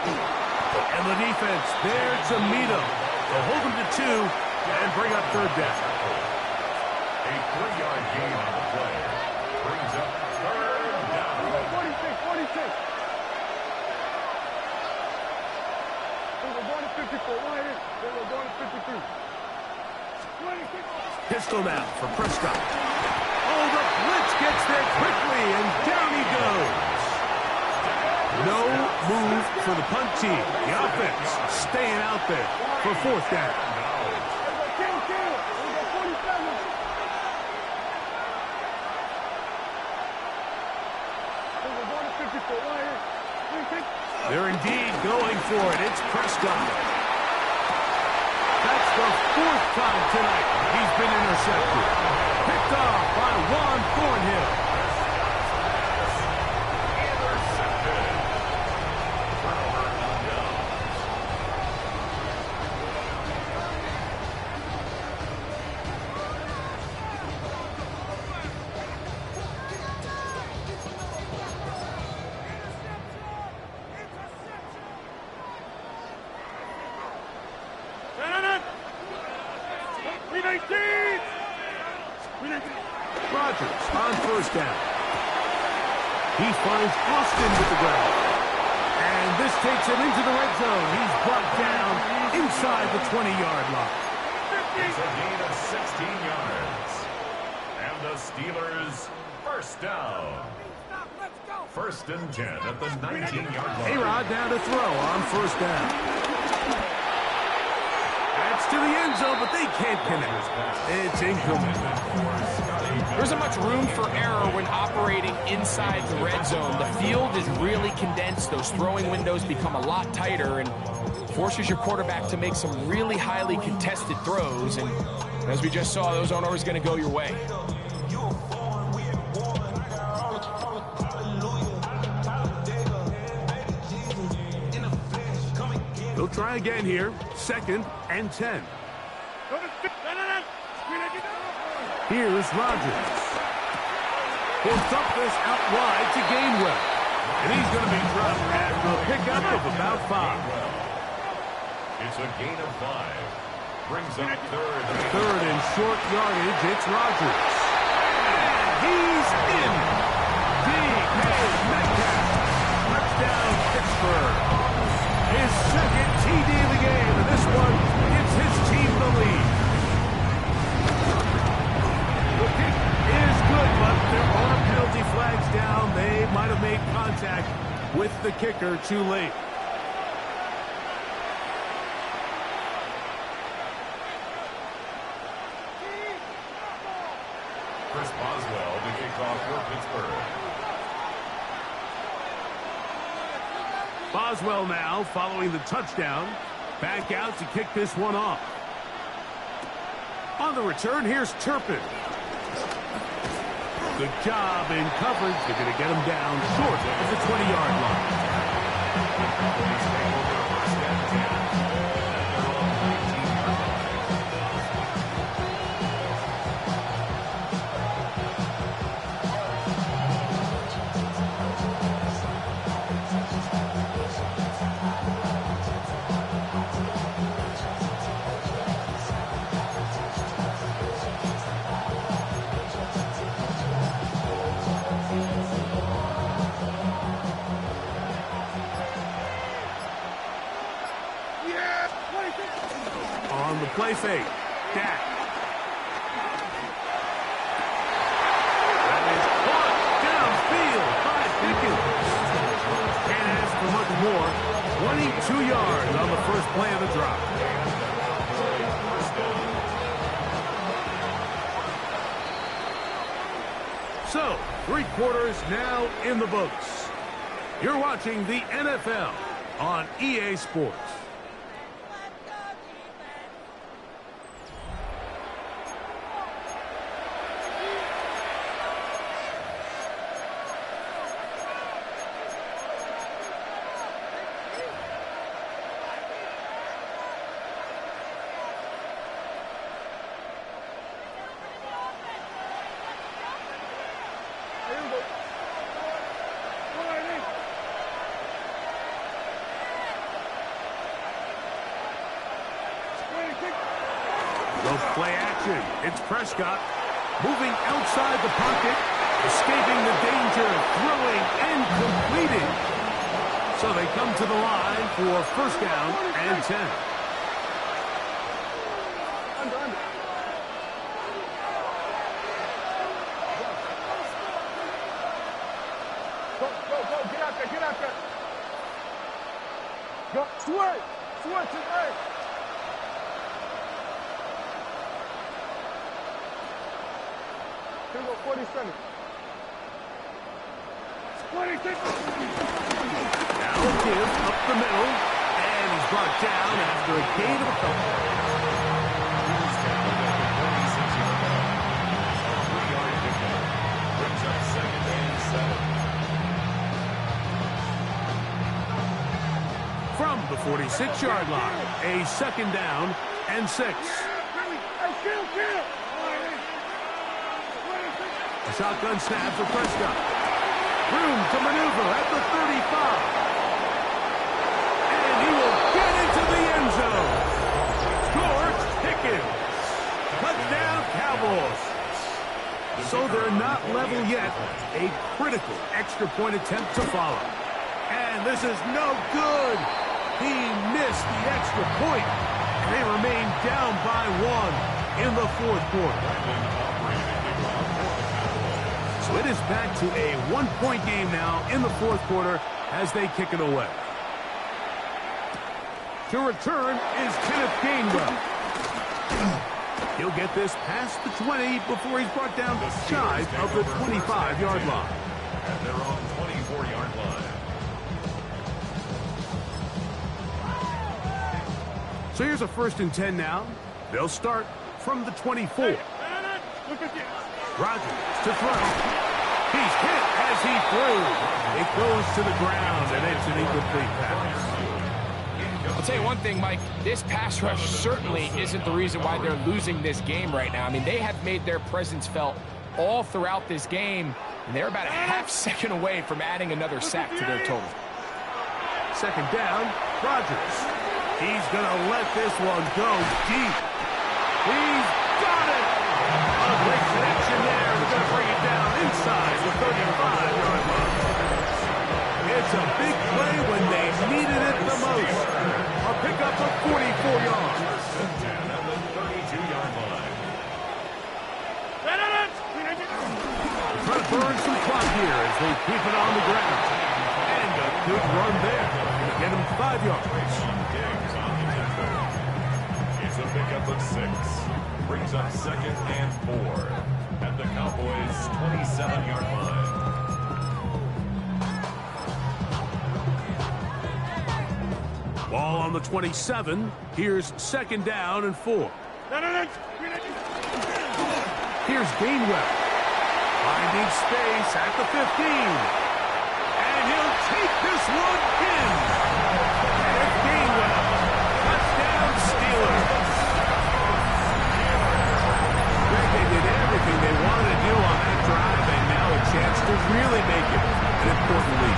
And the defense there to meet him. They'll hold him to 2 and bring up third down. A 3-yard gain on the play. Brings up third down. 46, 46. We're going to 54. Right here. We're going to 53. 26. Pistol now for Prescott. Oh, the blitz gets there quickly, and down he goes. No move for the punt team. The offense staying out there for fourth down. Kill. We're going 47. We're going to 54. Right here. 26. They're indeed going for it. It's Prescott. That's the fourth time tonight he's been intercepted. Picked off by Juan Thornhill. Intercepted. Turnover on downs. Rodgers on first down. He finds Austin with the ground. And this takes him into the red zone. He's brought down inside the 20-yard line. It's a gain of 16 yards. And the Steelers first down. First and 10 at the 19-yard line. A-Rod down to throw on first down. That's to the end zone, but they can't connect. It's incomplete. There isn't much room for error when operating inside the red zone. The field is really condensed. Those throwing windows become a lot tighter and forces your quarterback to make some really highly contested throws. And as we just saw, those aren't always going to go your way. They'll try again here. Second and 10. Here's Rodgers. He'll dump this out wide to Gainwell. And he's going to be dropped after a pickup of about 5. It's a gain of 5. Brings up third. Third and short yardage. It's Rodgers. And he's in. D.K. Metcalf. Touchdown, Pittsburgh. His second TD of the game, and this one gives his team the lead. The kick is good, but there are penalty flags down. They might have made contact with the kicker too late. Chris Boswell to kick off for Pittsburgh. Boswell now following the touchdown. Back out to kick this one off. On the return, here's Turpin. Good job in coverage. They're going to get him down short of the 20-yard line. On the play fake, Dak. That is caught downfield by Pickens. Can't ask for much more. 22 yards on the first play of the drive. So, 3 quarters now in the books. You're watching the NFL on EA Sports. No play action. It's Prescott moving outside the pocket. escaping the danger, throwing and completing. So they come to the line for first down and 10. Under. Go, get out there. Go, switch it, hey. Here we go, 47. 26. Now a give up the middle, and he's brought down after a gain of a couple. From the 46-yard line, a second down and 6. A shotgun snap for Prescott. Room to maneuver at the 35. And he will get into the end zone. George Pickens. Touchdown, Cowboys. So they're not level yet. A critical extra point attempt to follow. And this is no good. He missed the extra point. And they remain down by 1 in the fourth quarter. So it is back to a 1-point game now in the fourth quarter as they kick it away. To return is Kenneth Gainwell. He'll get this past the 20 before he's brought down shy of the 25-yard line. And they're on 24-yard line. So here's a 1st and 10 now. They'll start from the 24. Rodgers to throw. He's hit as he threw. It goes to the ground, and it's an incomplete pass. I'll tell you one thing, Mike. This pass rush certainly isn't the reason why they're losing this game right now. I mean, they have made their presence felt all throughout this game, and they're about a half second away from adding another sack to their total. Second down, Rodgers. He's going to let this one go deep. He's got it. A great connection there. He's going to bring it down inside the 35-yard line. It's a big play when they needed it the most. A pickup of 44 yards. At the 32-yard line. Trying to burn some clock here as they keep it on the ground. And a good run there. Get him 5 yards. It's a pickup of 6. Brings up 2nd and 4 at the Cowboys' 27-yard line. Ball on the 27. Here's 2nd down and 4. Here's Gainwell. Finding space at the 15. And he'll take this one in. Kenneth Gainwell. Touchdown, Steelers. They did everything they wanted to do on that drive, and now a chance to really make it an important lead.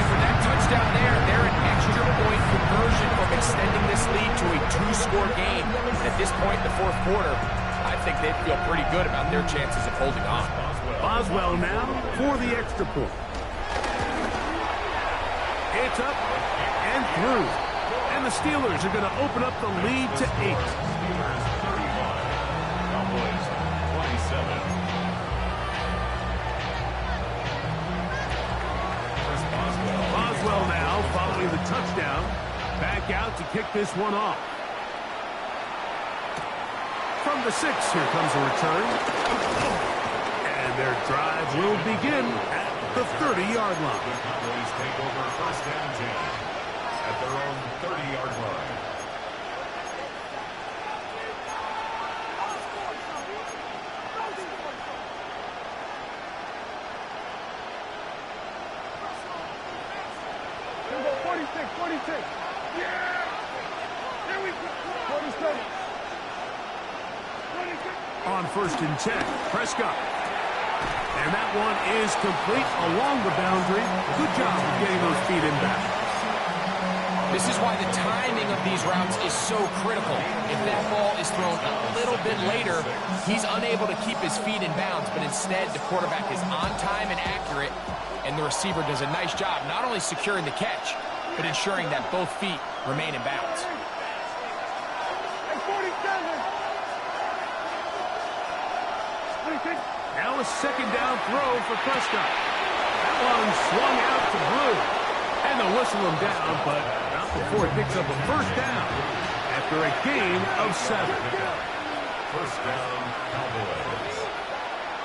For that touchdown there, they're an extra point conversion from extending this lead to a 2-score game. At this point in the fourth quarter, I think they feel pretty good about their chances of holding on. Boswell now for the extra point. It's up and through. And the Steelers are going to open up the lead to 8. Boswell now following the touchdown. Back out to kick this one off. From the 6, here comes a return. And their drive will begin at the 30-yard line. The Cowboys take over 1st and 10 at their own 30-yard line. Here we go, 46. Yeah! There we go. 47. On 1st and 10, Prescott. And that one is complete along the boundary. Good job of getting those feet in back. This is why the timing of these routes is so critical. If that ball is thrown a little bit later, he's unable to keep his feet in bounds, but instead the quarterback is on time and accurate, and the receiver does a nice job not only securing the catch, but ensuring that both feet remain in bounds. Now a second down throw for Prescott. That one swung out to Blue. And they'll whistle him down, but not before he picks up a first down after a gain of 7. First down, Cowboys.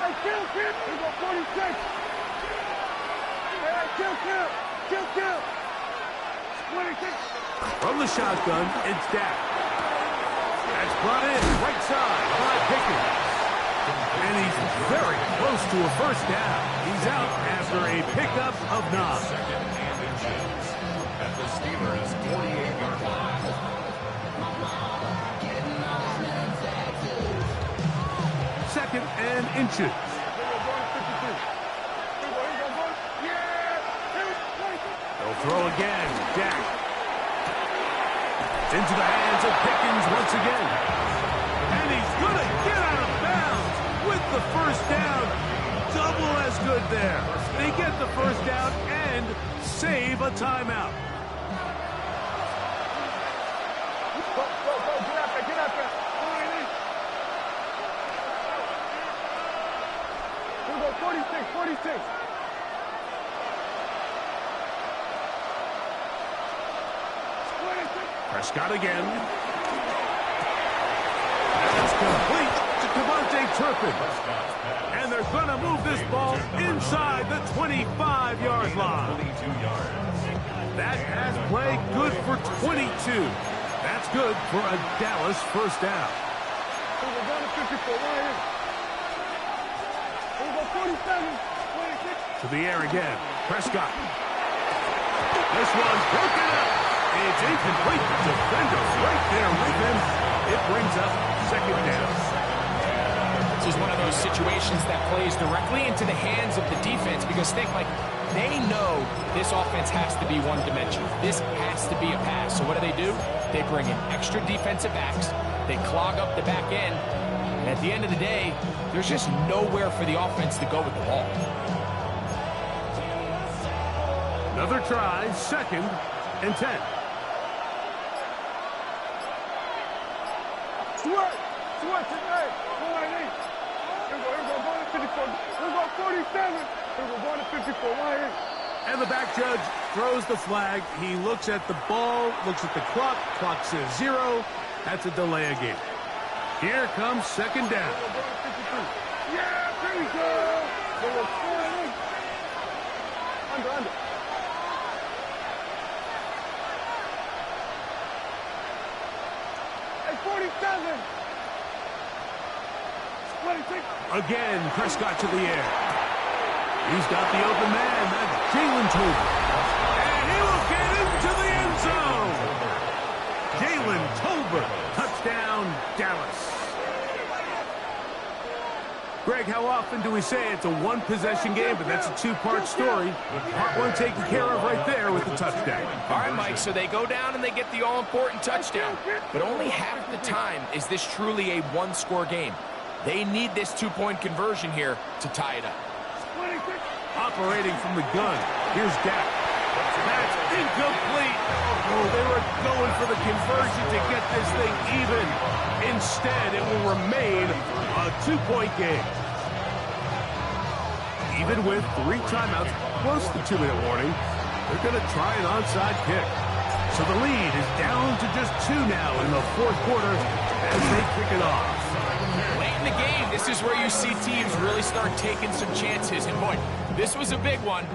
Hey, kill. We got 46. Hey, kill. 26. From the shotgun, it's Dak. That's brought in right side by Pickens. And he's very close to a first down. He's out after a pickup of 9. Second and inches at the Steelers' 48-yard line. Second and inches. They'll throw again. Dak. Into the hands of Pickens once again. And he's going to get out of bounds with the first down. Double as good there. They get the first down and save a timeout. Go, get out there. We go 46. Prescott again. That's complete to Devontae Turpin. And they're going to move this ball inside the 25-yard line. 22 yards. That pass play good for 22. That's good for a Dallas first down. We go 54. We go 47. 26. To the air again. Prescott. This one's broken up. It's incomplete. Defenders right there with him. It brings up second down. This is one of those situations that plays directly into the hands of the defense because think like they know this offense has to be one-dimensional. This has to be a pass. So what do? They bring in extra defensive backs. They clog up the back end. And at the end of the day, there's just nowhere for the offense to go with the ball. Another try, second and 10. Sweat today. Here we go going to 54. We go 47. Here we go going to 54. Right here. And the back judge throws the flag. He looks at the ball, looks at the clock. Clock says 0. That's a delay of game. Here comes second down. Yeah, there we go. There was 4 under. Hey, 47. 26. Again, Prescott to the air. He's got the open man. That's Jalen Tolbert. And he will get into the end zone. Jalen Tolbert. Touchdown, Dallas. Greg, how often do we say it's a one-possession game, but that's a two-part story? Part one taken care of right there with the touchdown. All right, Mike, so they go down and they get the all-important touchdown. But only half the time is this truly a one-score game. They need this two-point conversion here to tie it up. Operating from the gun. Here's Dak. That's incomplete. Oh, they were going for the conversion to get this thing even. Instead, it will remain a two-point game. Even with 3 timeouts plus the 2-minute warning, they're going to try an onside kick. So the lead is down to just 2 now in the fourth quarter as they kick it off. Late in the game, this is where you see teams really start taking some chances. And boy, this was a big one,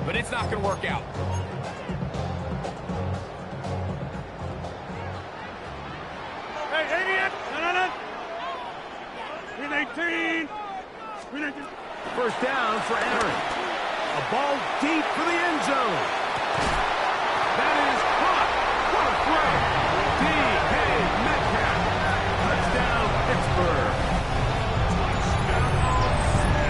but it's not going to work out. Hey, idiot! No. 319. First down for Aaron. A ball deep for the end zone. That is caught. What a throw. D.K. Metcalf. Touchdown, Pittsburgh.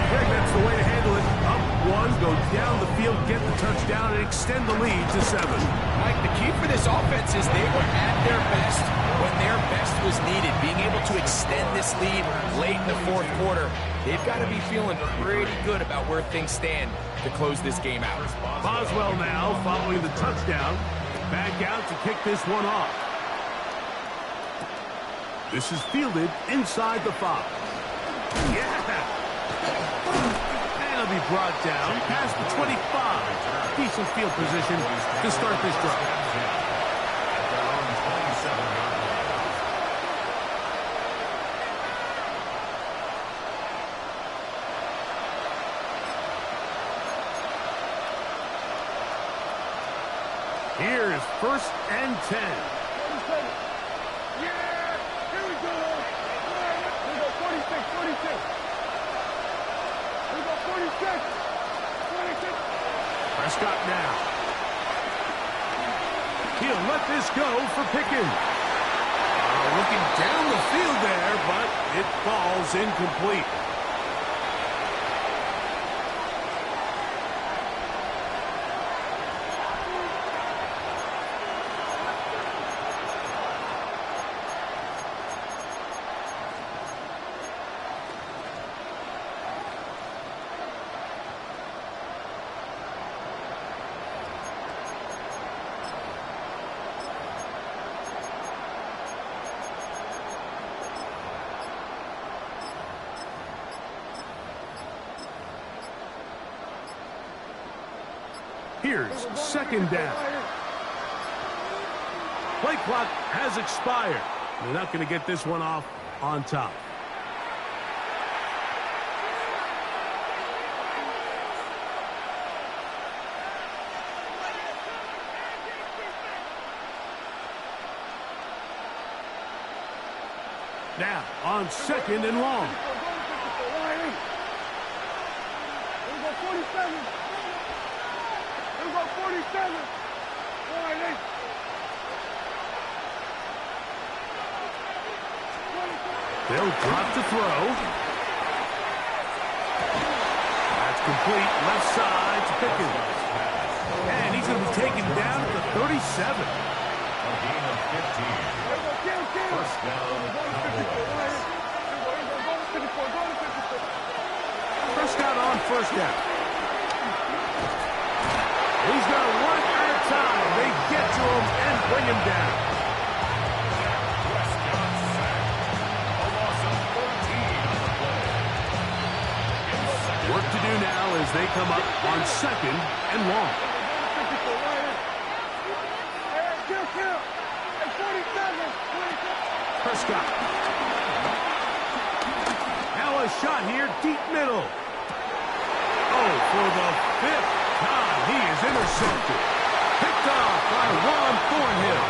Greg, that's the way to handle it. Up one, go down the field, get the touchdown, and extend the lead to 7. Mike, the key for this offense is they were at their best when their best was needed. Being able to extend this lead late in the fourth quarter, they've got to be feeling pretty good about where things stand to close this game out. Boswell now, following the touchdown, back out to kick this one off. This is fielded inside the 5. Yeah! And it'll be brought down past the 25. Decent field position to start this drive. Here's 1st and 10. Yeah, here we go. We go 46, 46. We go 46, 46. Prescott now. He'll let this go for Pickens. Looking down the field there, but it falls incomplete. Here's 2nd down. Play clock has expired. They're not going to get this one off on top. Now on 2nd and long. We go 47. We go 47. They'll drop to throw. That's complete. Left side to Pickens. And he's going to be taken down at the 37. A gain of 15. First down, Cowboys. Prescott on 1st down. He's got one at a time. They get to him and bring him down. Prescott sacked. A loss of 14 on the play. Work to do now as they come up on 2nd and long. Prescott. Now a shot here, deep middle. Oh, for the 5th time, he is intercepted. Picked off by Juan Thornhill.